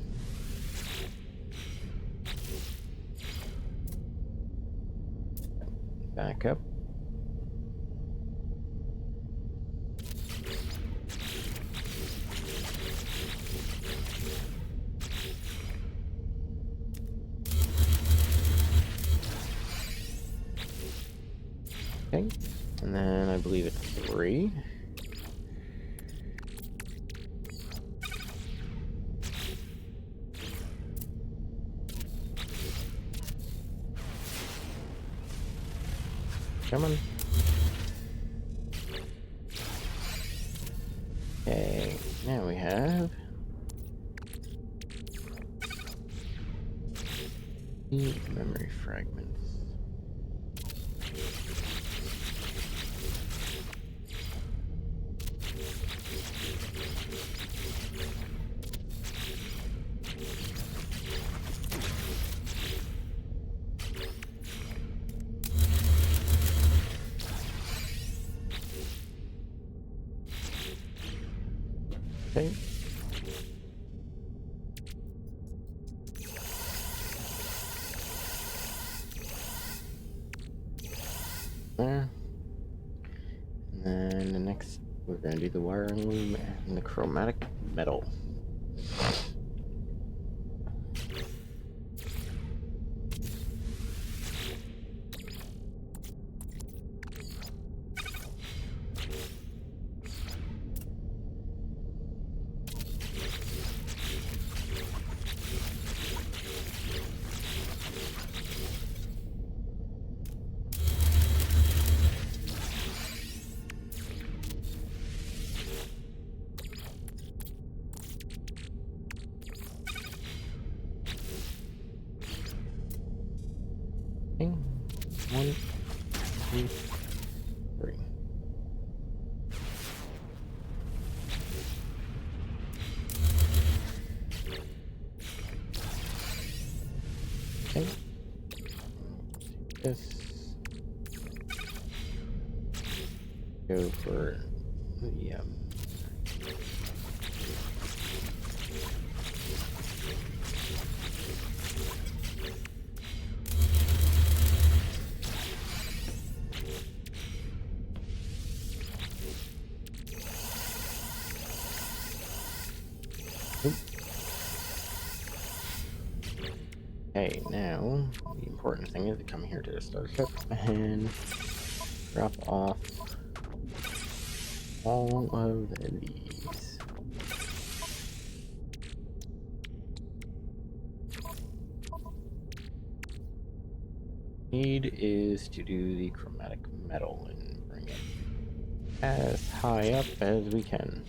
Back up. Okay, and then I believe it's 3. Come on. Okay, now we have the memory fragments. Okay. There. And then the next, we're going to do the wiring loom and the chromatic metal. Okay. 1, 2, 3. Okay. This. Go for the Okay, now the important thing is to come here to the starship and drop off all of these. Need is to do the chromatic metal and bring it as high up as we can.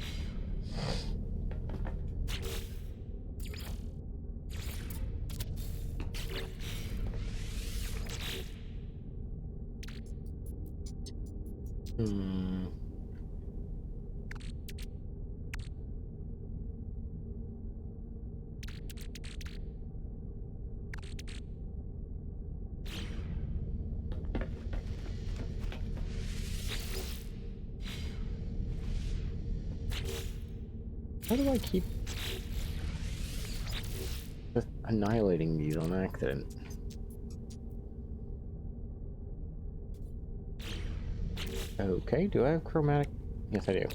How do I keep just annihilating these on accident? Okay, do I have chromatic? Yes, I do.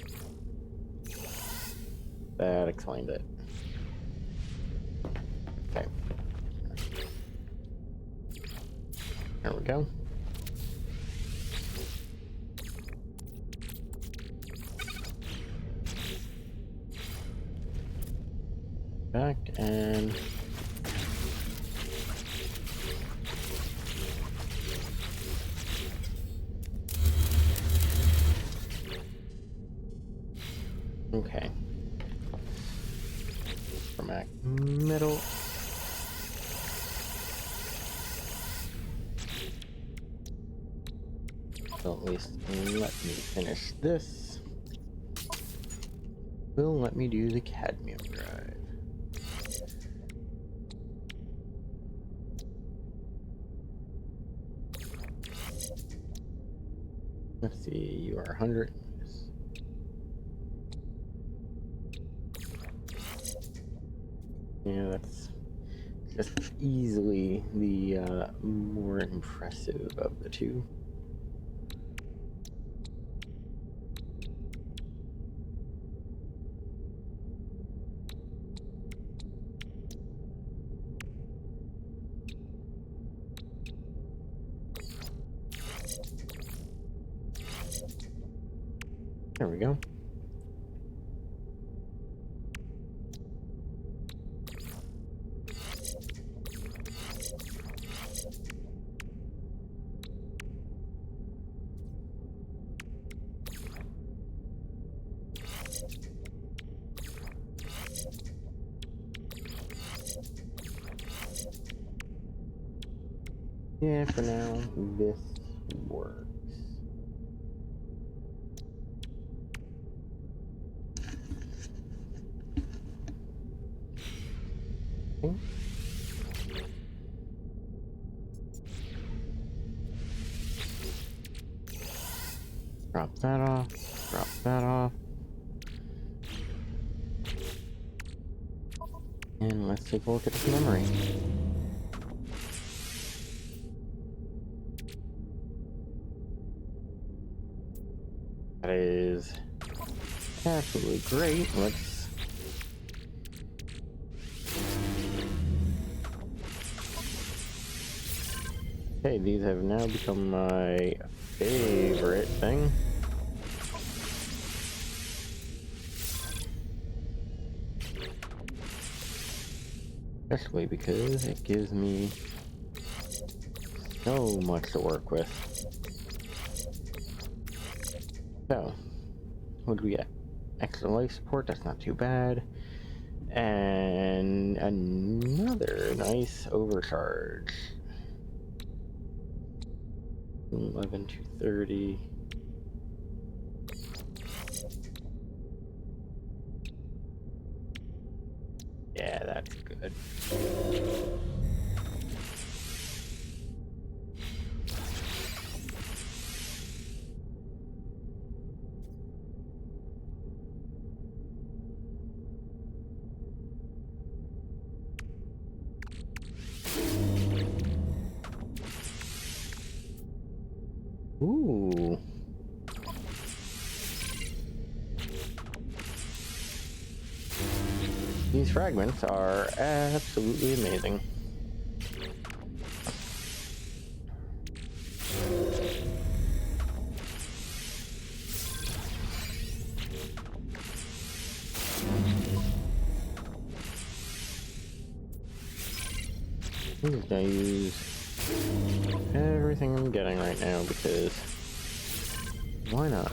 That explains it. Okay. There we go. Okay. Formac metal. So at least let me finish this. Will let me do the cadmium drive. Let's see, you are 100. Yeah, that's just easily the more impressive of the two. There we go. Yeah, for now, this works. Okay. Drop that off, drop that off. And let's take a look at this memory. That is absolutely great. Let's okay, these have now become my favorite thing. Especially because it gives me so much to work with. So, what do we get? Extra life support, that's not too bad. And another nice overcharge. 11 to 30. Yeah, that's good. Ooh. These fragments are absolutely amazing. I'm just gonna use everything I'm getting right now because why not?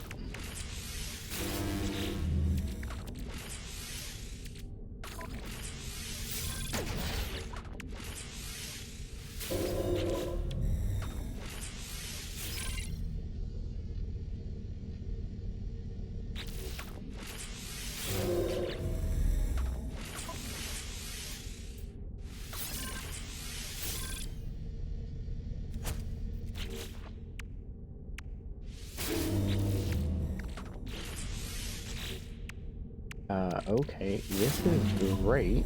Okay, this is great.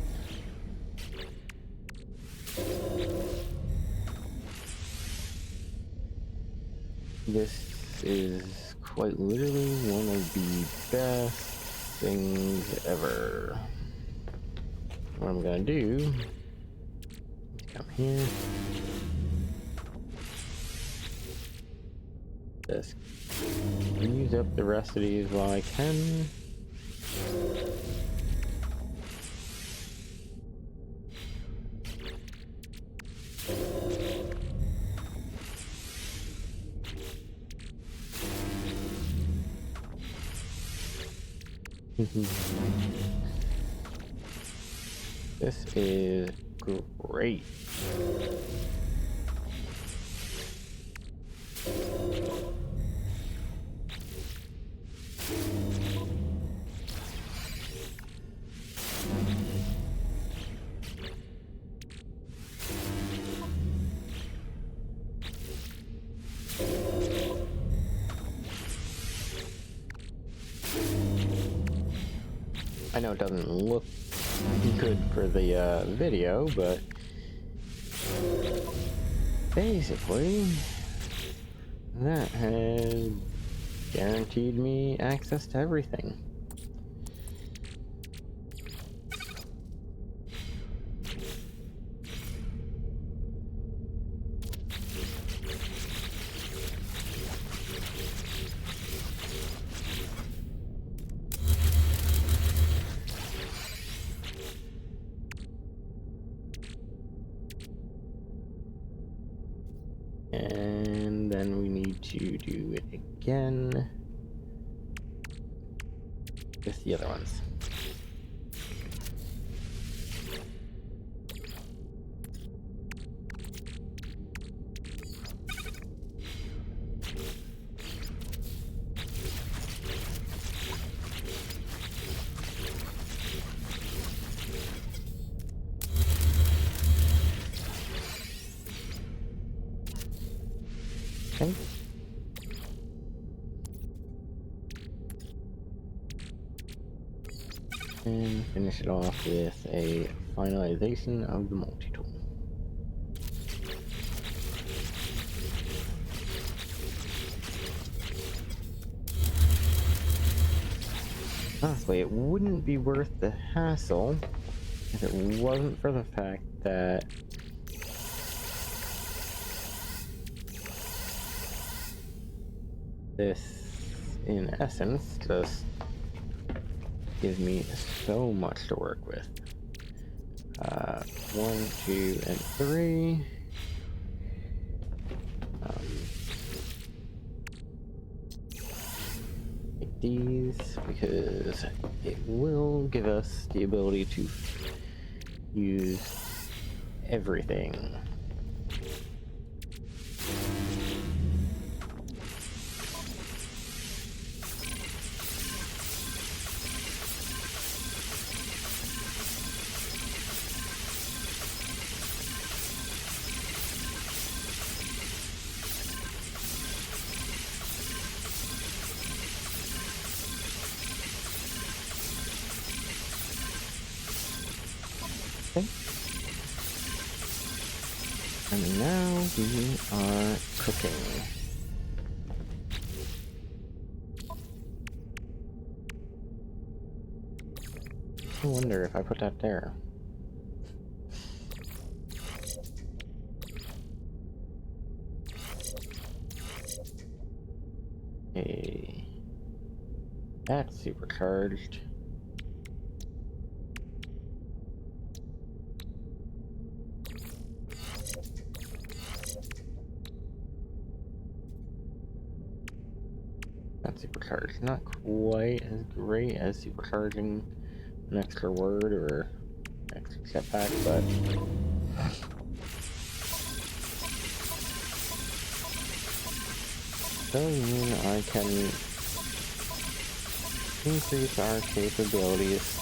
This is quite literally one of the best things ever. What I'm gonna do, come here, just use up the rest of these while I can. This is great. I know it doesn't look good for the video, but basically that has guaranteed me access to everything. And then we need to do it again with the other ones. Okay. And finish it off with a finalization of the multi-tool. Honestly, it wouldn't be worth the hassle if it wasn't for the fact that this, in essence, just gives me so much to work with. 1, 2, and 3. Take these because it will give us the ability to use everything. Okay. And now we are cooking. I wonder if I put that there. Okay. That's supercharged. Not supercharged. Not quite as great as supercharging an extra word or extra setback, but does mean I can increase our capabilities.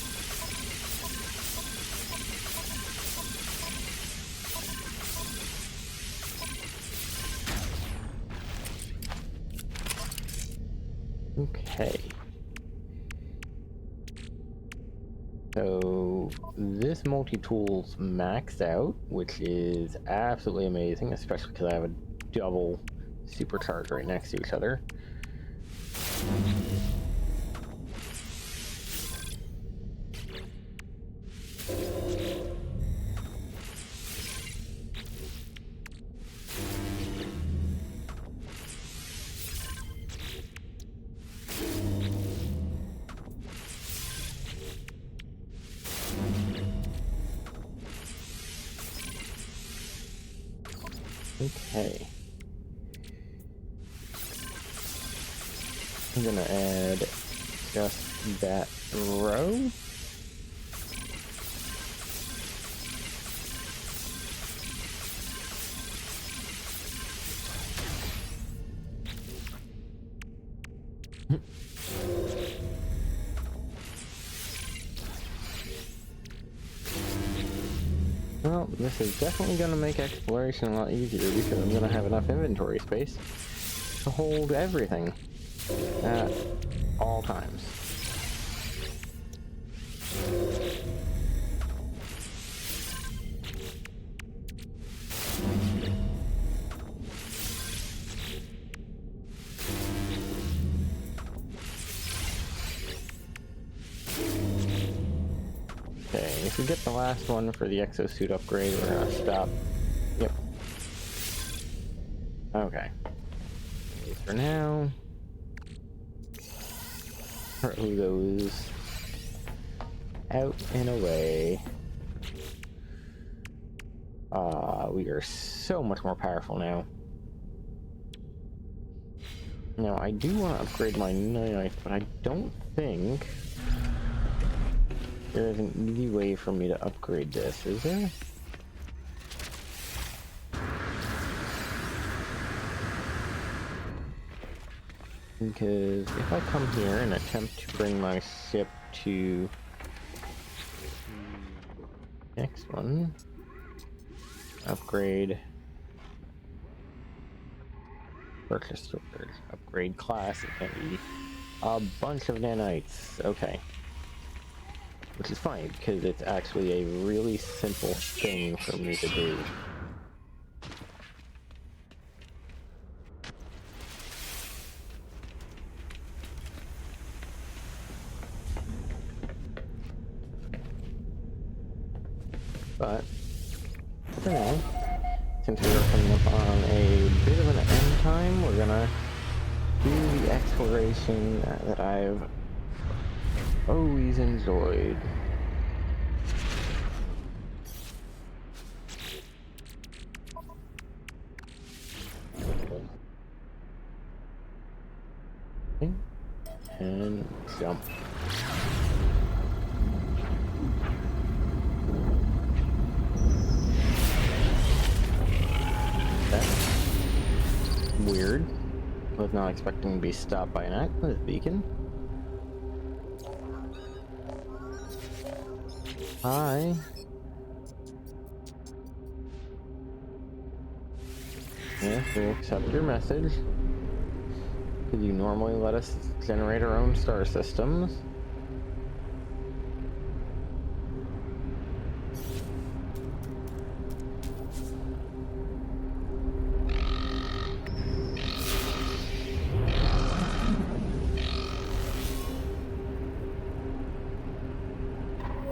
Okay. So this multi-tool's maxed out, which is absolutely amazing, especially because I have a double supercharge right next to each other. Okay. I'm gonna add just that throw? Well, this is definitely going to make exploration a lot easier because I'm going to have enough inventory space to hold everything at all times. Okay, if we get the last one for the exosuit upgrade, we're gonna stop. Yep. Okay. At least for now. Who goes out and away. We are so much more powerful now. Now, I do want to upgrade my knife, but I don't think there is an easy way for me to upgrade this, is there? Because if I come here and attempt to bring my ship to the next one, upgrade, purchase order, upgrade class, it can be a bunch of nanites. Okay. Which is fine, because it's actually a really simple thing for me to do. But, for now, since we're coming up on a bit of an end time, we're gonna do the exploration that I've always enjoyed. Okay. And jump. That's weird. Was not expecting to be stopped by an Atlas beacon. Hi. Yes, we'll accept your message. Could you normally let us generate our own star systems?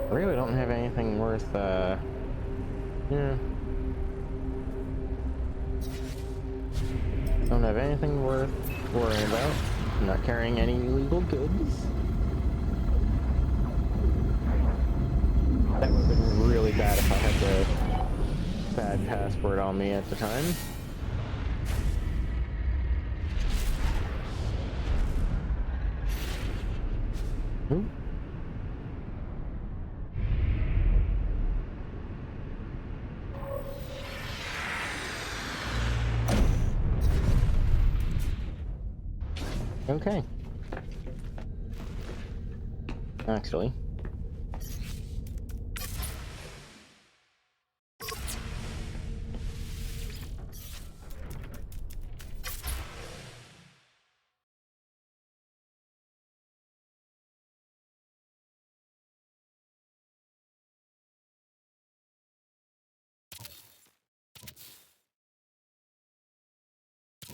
I really don't have anything worth, yeah. Don't have anything worth worrying about. I'm not carrying any illegal goods. That would have been really bad if I had the bad passport on me at the time. Ooh. Okay. Actually.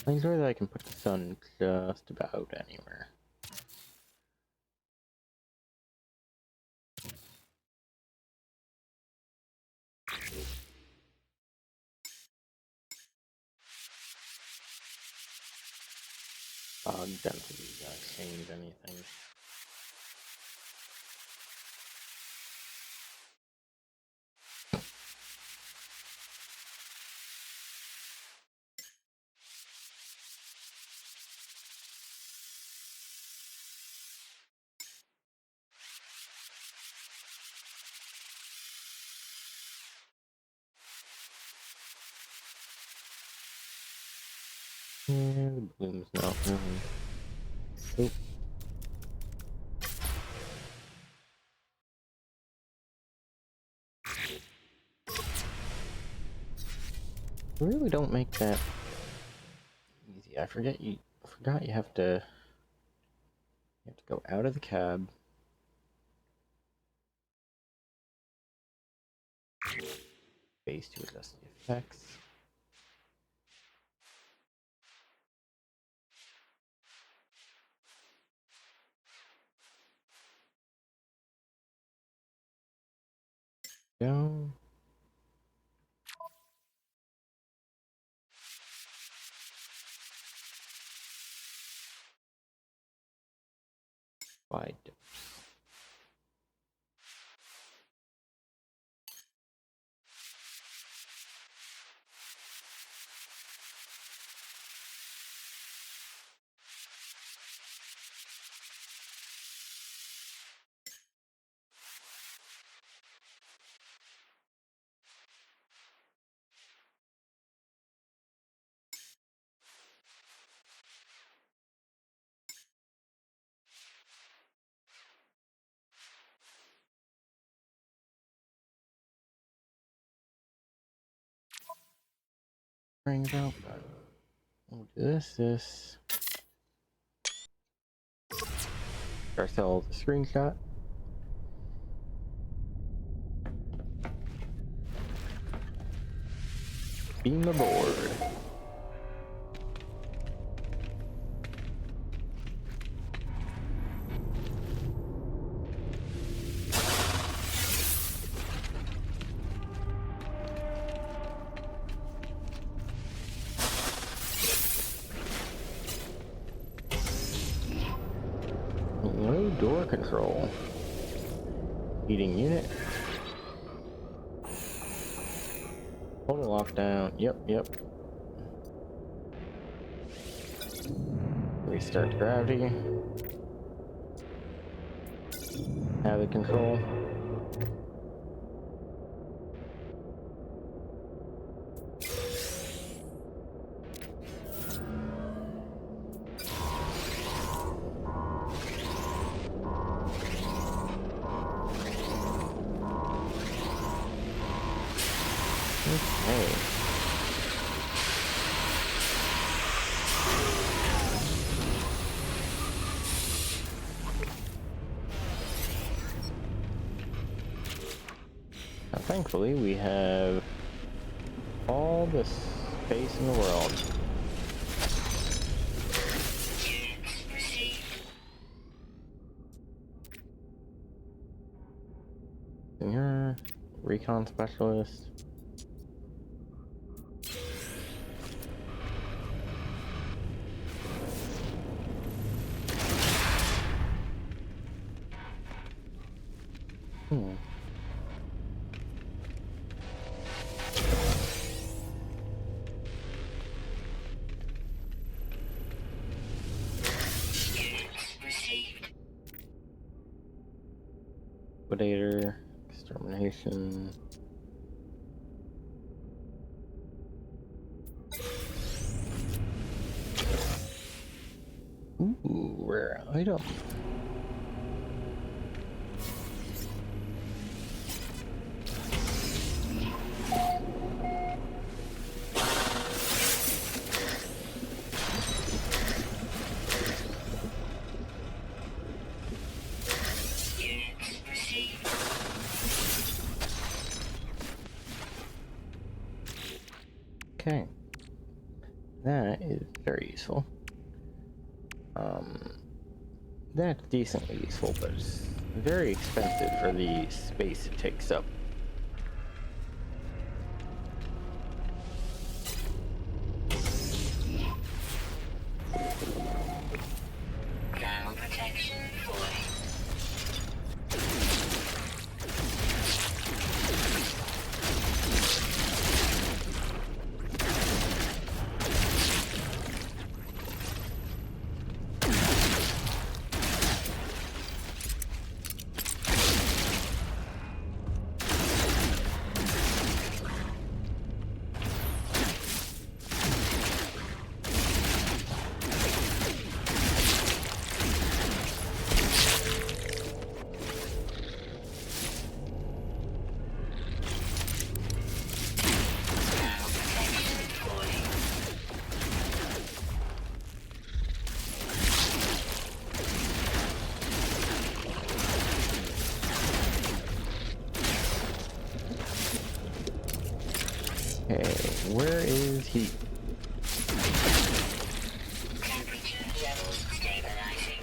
I enjoy that I can put the sun just about anywhere. Density gonna change anything. Yeah, the bloom's not really. Oop. Really don't make that easy. I forgot you have to go out of the cab. Base to adjust the effects. Go. Wide. Bring about. We'll do this. Ourselves a screenshot. Beam aboard. No door control. Heating unit. Total lockdown. Yep. Restart gravity. Habit control. Okay. Now, thankfully, we have all the space in the world. Senior recon specialist. Liquidator, extermination. Ooh, rare item. Okay, that is very useful. That's decently useful, but it's very expensive for the space it takes up. Thermal protection fully. heat. Temperature levels stabilizing.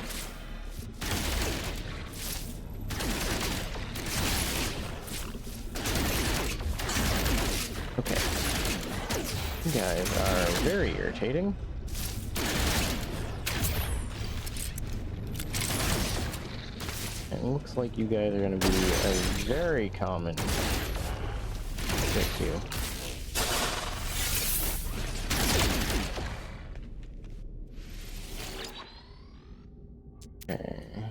Okay. You guys are very irritating. It looks like you guys are going to be a very common issue. Okay.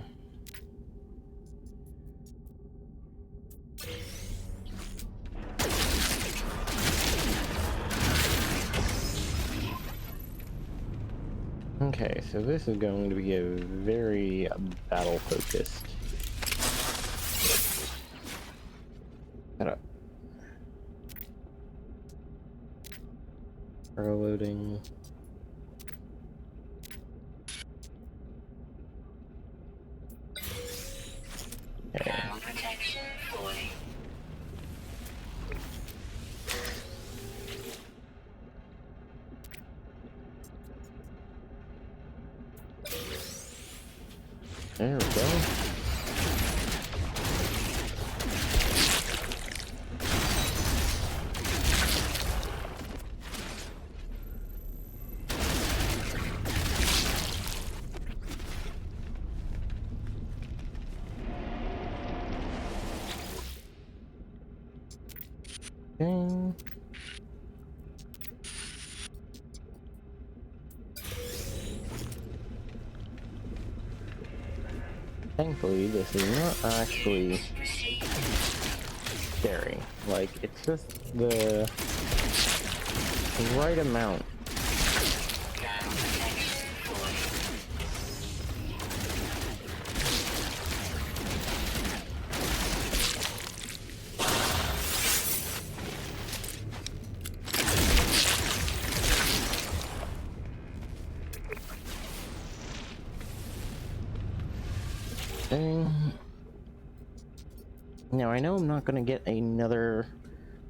Okay, so this is going to be a very battle-focused setup. Cargo loading. Okay. Ground protection falling. There we go. Okay. Thankfully, this is not actually Proceed. scary. Like, it's just the right amount. Ground protection falling. Now, I know I'm not going to get another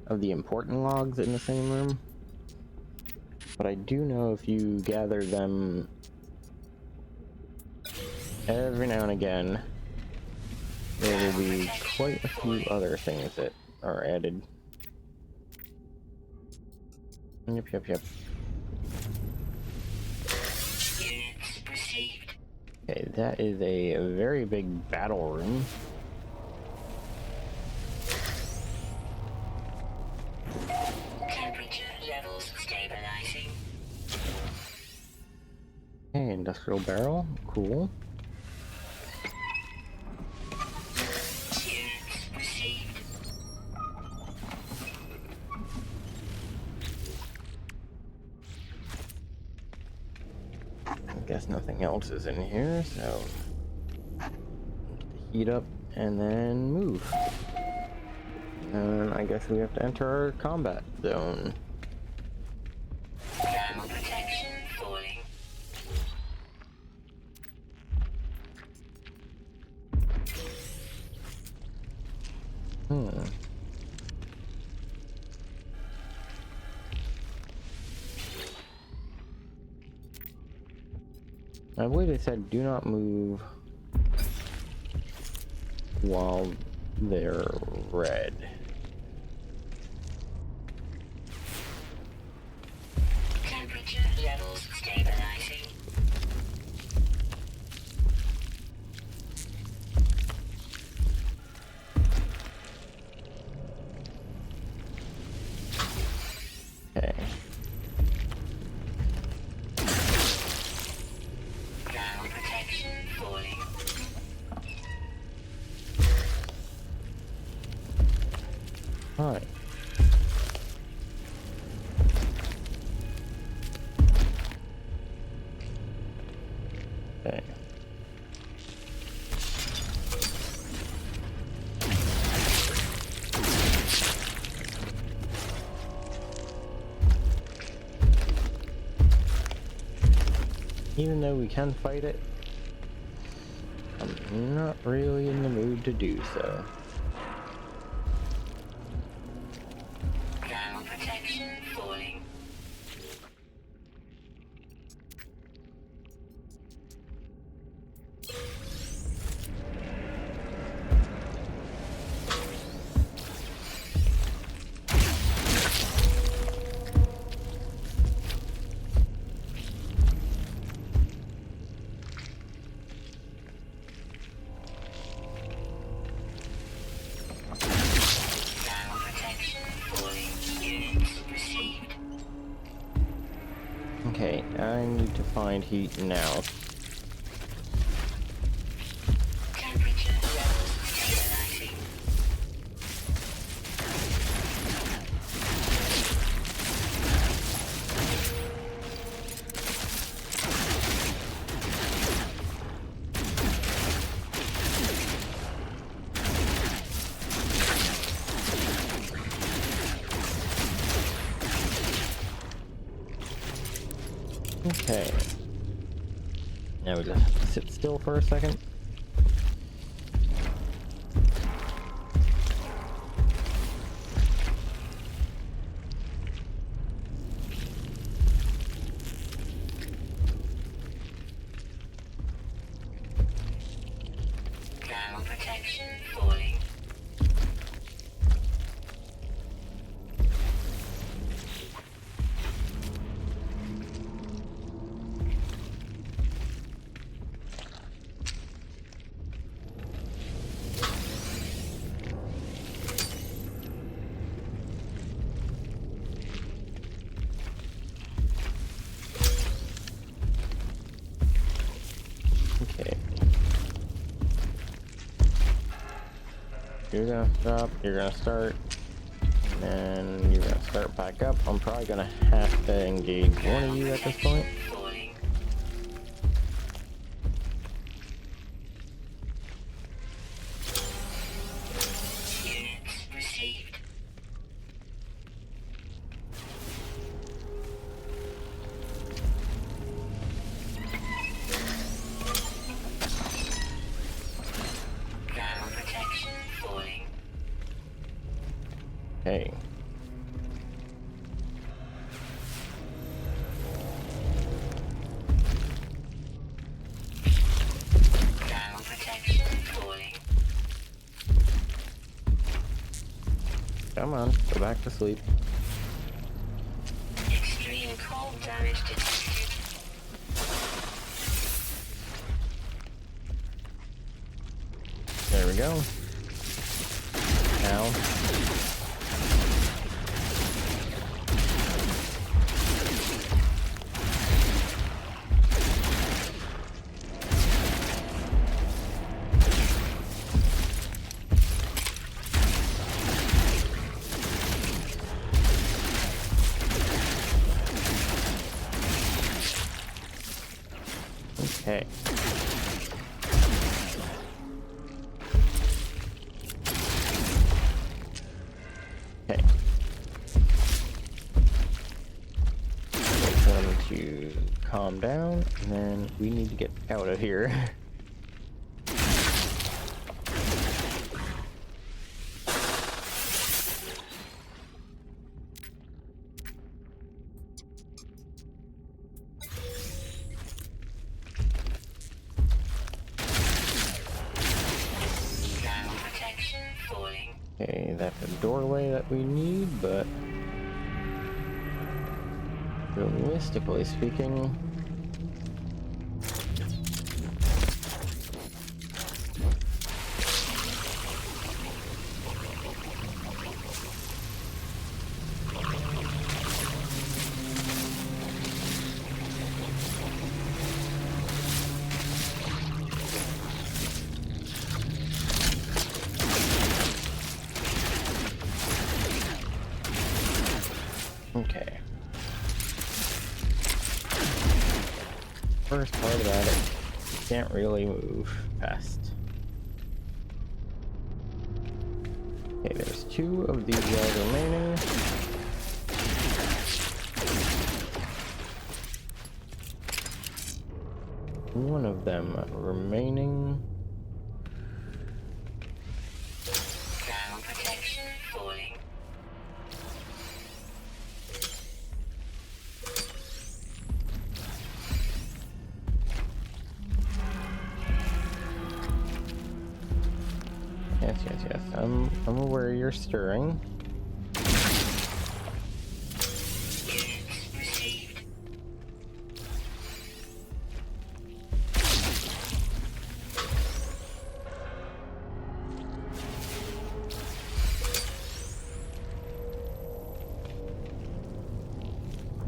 of the important logs in the same room, but I do know if you gather them every now and again, there will be quite a few other things that are added. Yep. Units received. Okay, that is a very big battle room. Temperature levels stabilizing. Okay, industrial barrel, cool. Units received. I guess nothing else is in here, so heat up and then move. And I guess we have to enter our combat zone. Ground protection falling. I believe they said do not move while they're red. Temperature levels stabilizing. Okay. Ground protection falling. Alright. Okay. Even though we can fight it, I'm not really in the mood to do so. Ground protection falling. Okay, I need to find heat now. Temperature levels stabilizing. Okay. Now we just have to sit still for a second. Thermal protection falling. Okay. You're gonna stop, you're gonna start, and then you're gonna start back up. I'm probably gonna have to engage one of you at this point. Falling. Units received. Thermal protection falling. Okay. Thermal protection falling. Come on, go back to sleep. Extreme cold damage detected. There we go. Now. Okay. Okay. Tell them to calm down, and then we need to get out of here. Thermal protection falling. Okay, that's a doorway that we need, but realistically speaking, okay. First part about it, you can't really move past. Okay, there's 2 of these guys remaining. One of them remaining. Thermal protection falling. Yes, yes, yes. I'm aware you're stirring. Units received.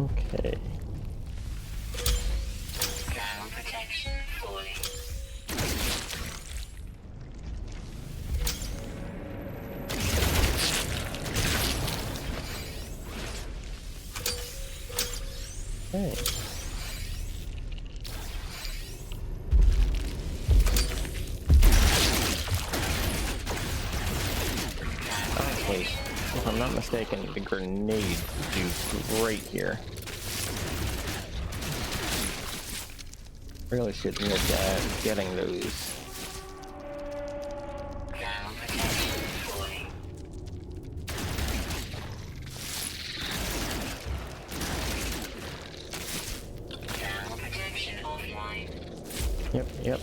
Okay. protection falling. Hey. Okay, if I'm not mistaken, the grenades do great here. Really should look at getting those. Ground protection falling. Ground protection offline. Yep.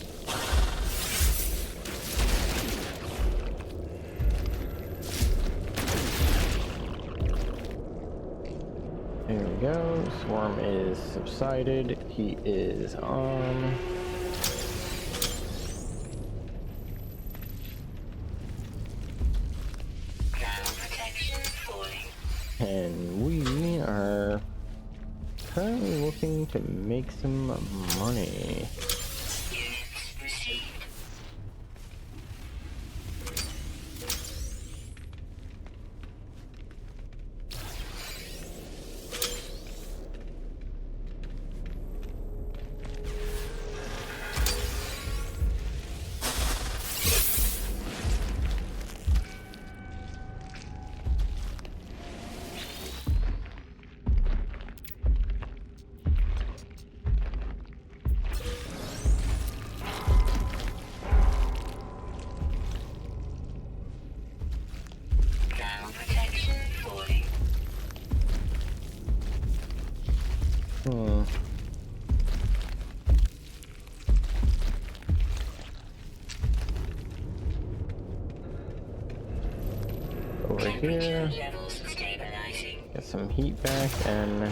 There we go. Swarm is subsided. He is on. Ground protection falling. And we are currently looking to make some money. Units received. Ground protection falling. Hmm. Over Temperature here, levels stabilizing. get some heat back and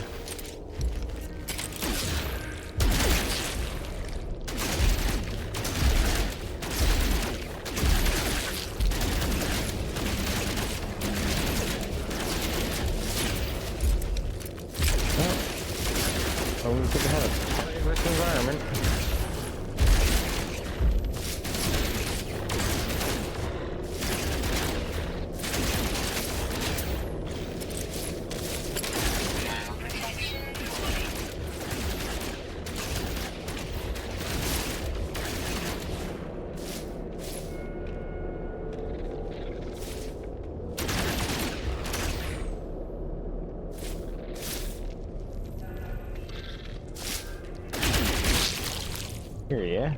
oh, we could have a target-rich environment. Ground protection falling. Here, yeah.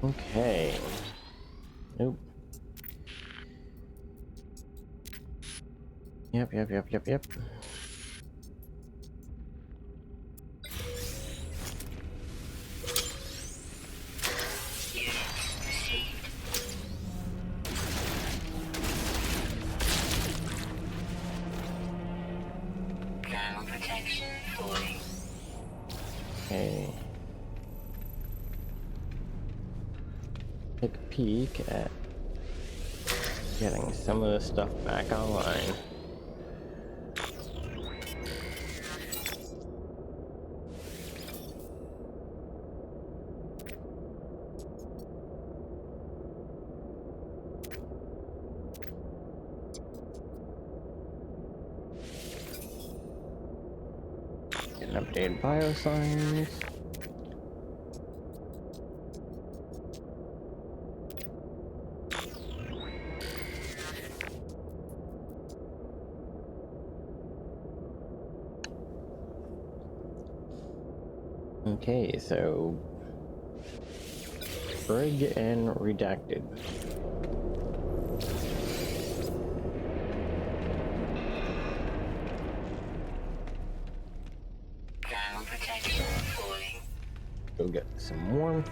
Okay. Nope. Yep. Units received. Ground protection falling. Okay. Take a peek at getting some of the stuff back online. Get an updated biosigns. Okay, so Brig and Redacted. Ground protection falling. Go get some warmth.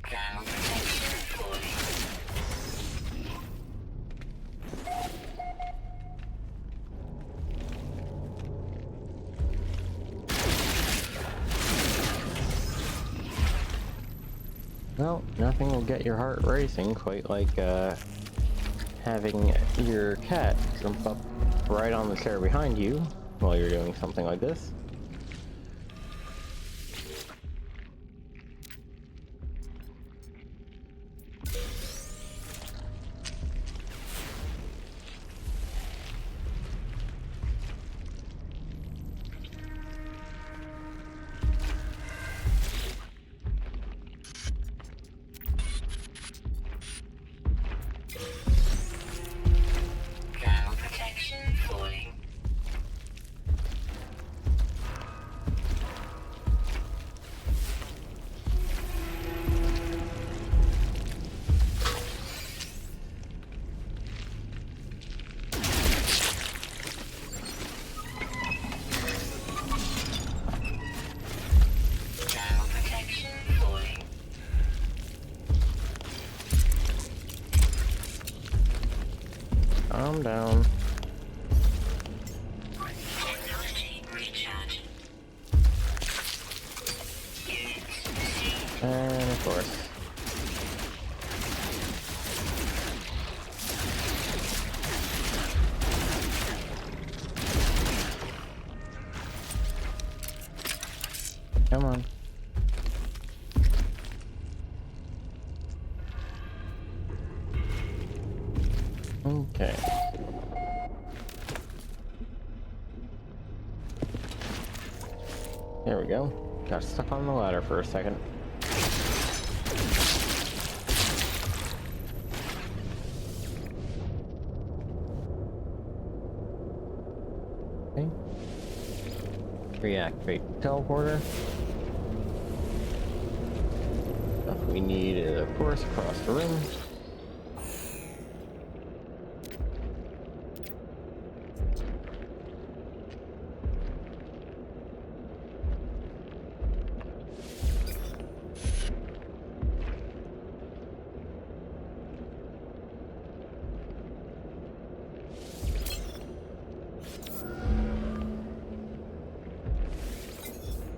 Ground protection falling. Well, nothing will get your heart racing quite like having your cat jump up right on the chair behind you while you're doing something like this. Ground protection falling. Ground protection falling. Calm down. Technology recharge. Units received. And of course. Come on. Okay. There we go. Got stuck on the ladder for a second. Okay. Reactivate teleporter. Stuff we need is, of course, across the room.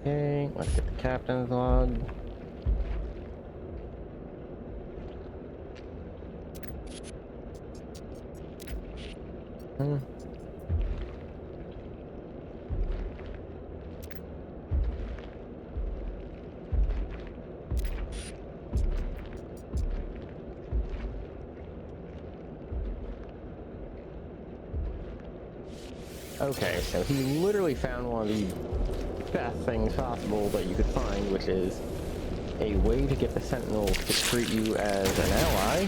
Okay, let's get the captain's log. Okay, so he literally found one of the best things possible that you could find, which is a way to get the Sentinels to treat you as an ally.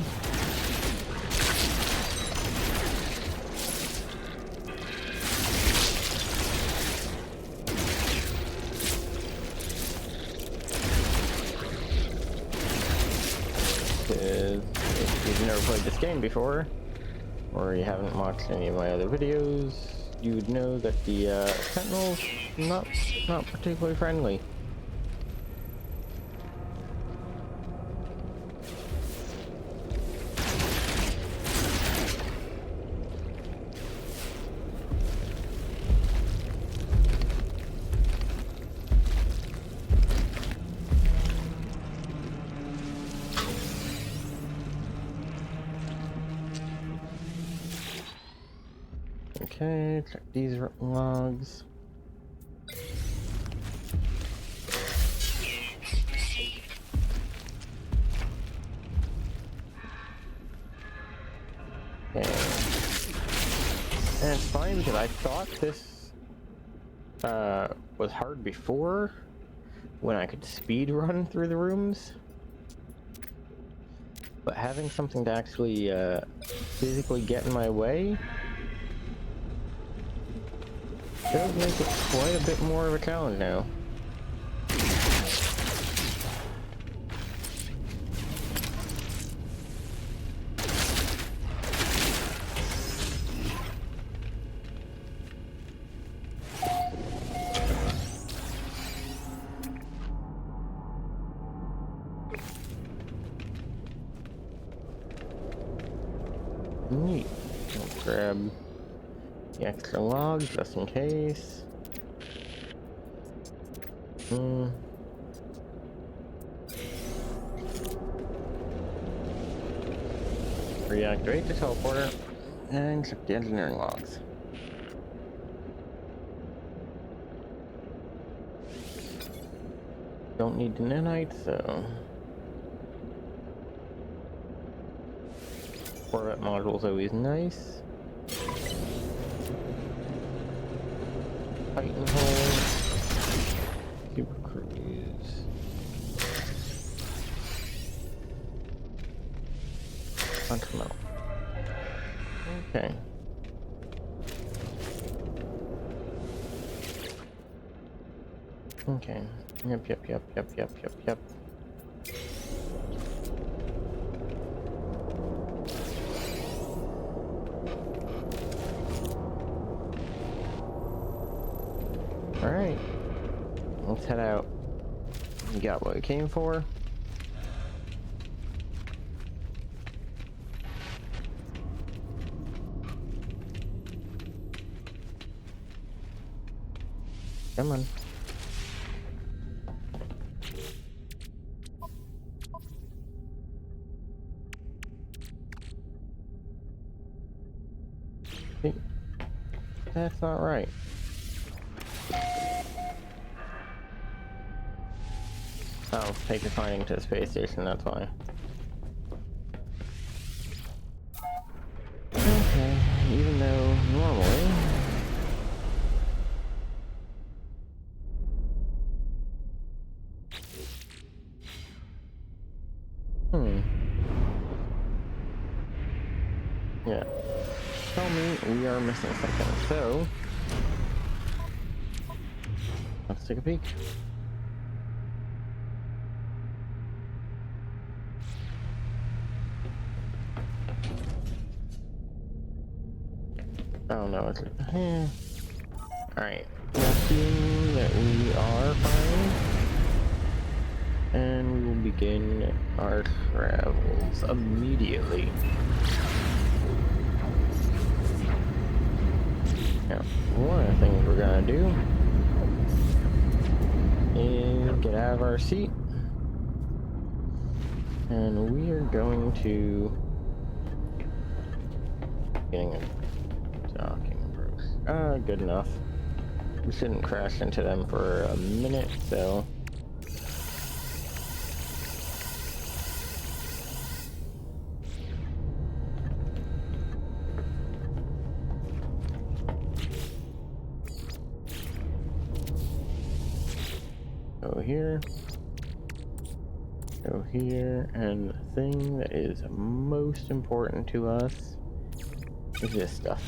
Because if you've never played this game before, or you haven't watched any of my other videos, you would know that the Sentinels not particularly friendly. Okay, check these logs. Units received. Okay. And it's fine because I thought this was hard before when I could speed run through the rooms. But having something to actually physically get in my way does make it quite a bit more of a challenge now. Neat. I'll grab the extra logs just in case. Reactivate the teleporter and check the engineering logs. Don't need the nanites, so Corvette module's always nice. Titan hole. Super Cruise. Bunch of metal. Okay. Okay. Yep. Alright. Let's head out. We got what we came for. Come on. Hey, that's not right. Oh, take your finding to the space station, that's why. Okay, even though normally... Yeah. Tell me we are missing something, so... Let's take a peek. Oh no, it's... Alright. Assume that we are fine. And we will begin our travels immediately. Now, one of the things we're gonna do is get out of our seat. And we are going to... Getting a docking approach. Good enough. We shouldn't crash into them for a minute, so... Go here, and the thing that is most important to us is this stuff.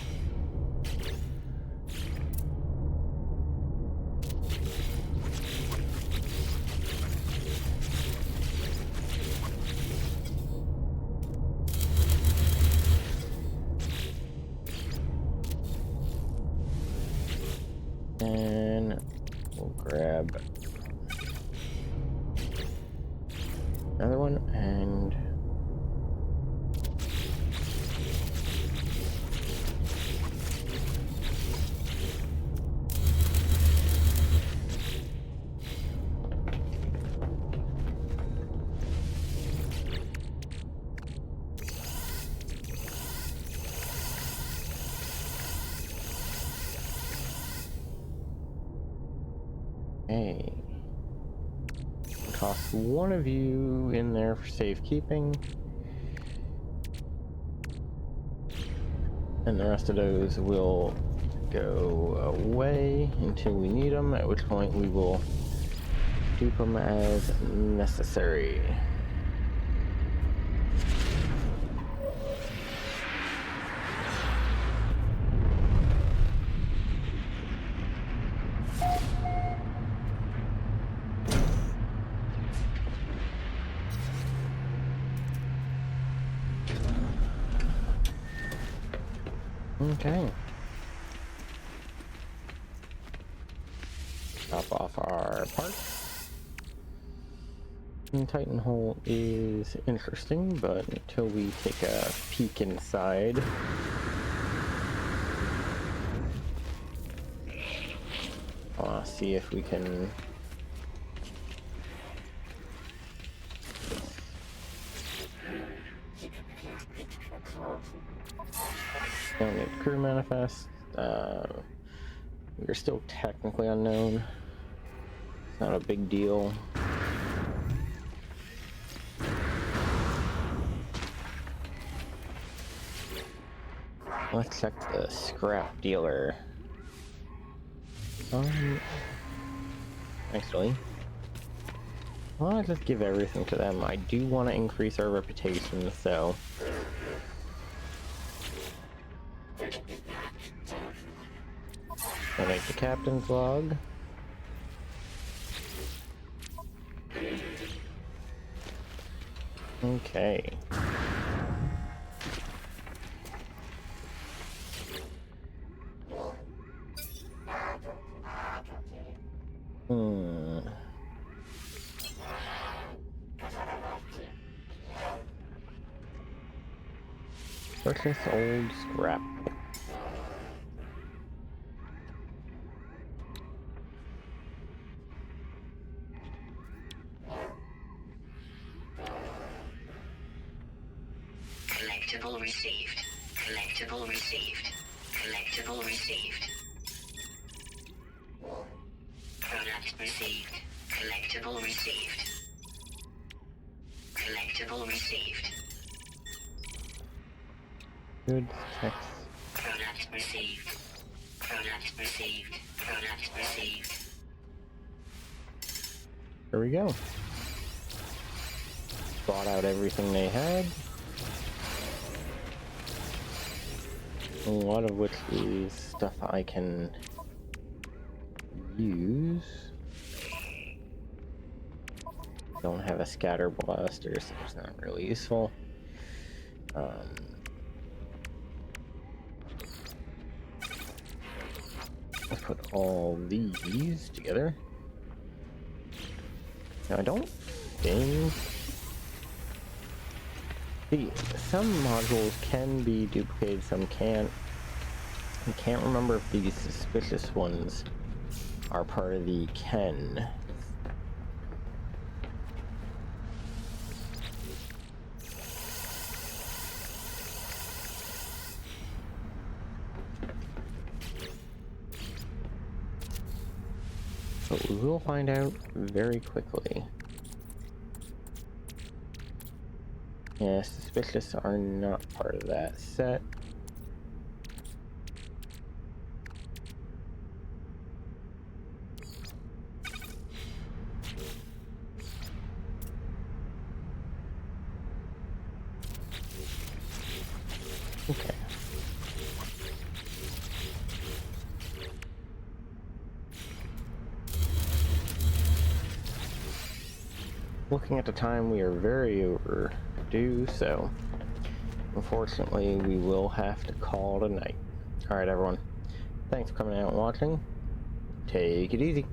And we'll grab another one, and hey. Toss one of you in there for safekeeping. And the rest of those will go away until we need them, at which point we will dupe them as necessary. Okay. Top off our parts. The Titan hole is interesting, but until we take a peek inside, I want to see if we can crew manifest. We're still technically unknown. It's not a big deal. Let's check the scrap dealer. Actually, why don't I just give everything to them? I do want to increase our reputation, so. I'll make the captain's log. Okay. Purchase old scrap. Collectible received. Collectible received. Collectible received. Product received. Collectible received. Collectible received. Good text. Product received. Product received. Product received. There we go. Bought out everything they had. A lot of which is stuff I can use. Don't have a scatter blaster, so it's not really useful. Let's put all these together. Now I don't think... See, some modules can be duplicated, some can't. I can't remember if these suspicious ones are part of the Ken. But we will find out very quickly. Yeah, suspicious are not part of that set. Okay. Looking at the time, we are very overdue, so unfortunately we will have to call it a night. Alright everyone, thanks for coming out and watching. Take it easy.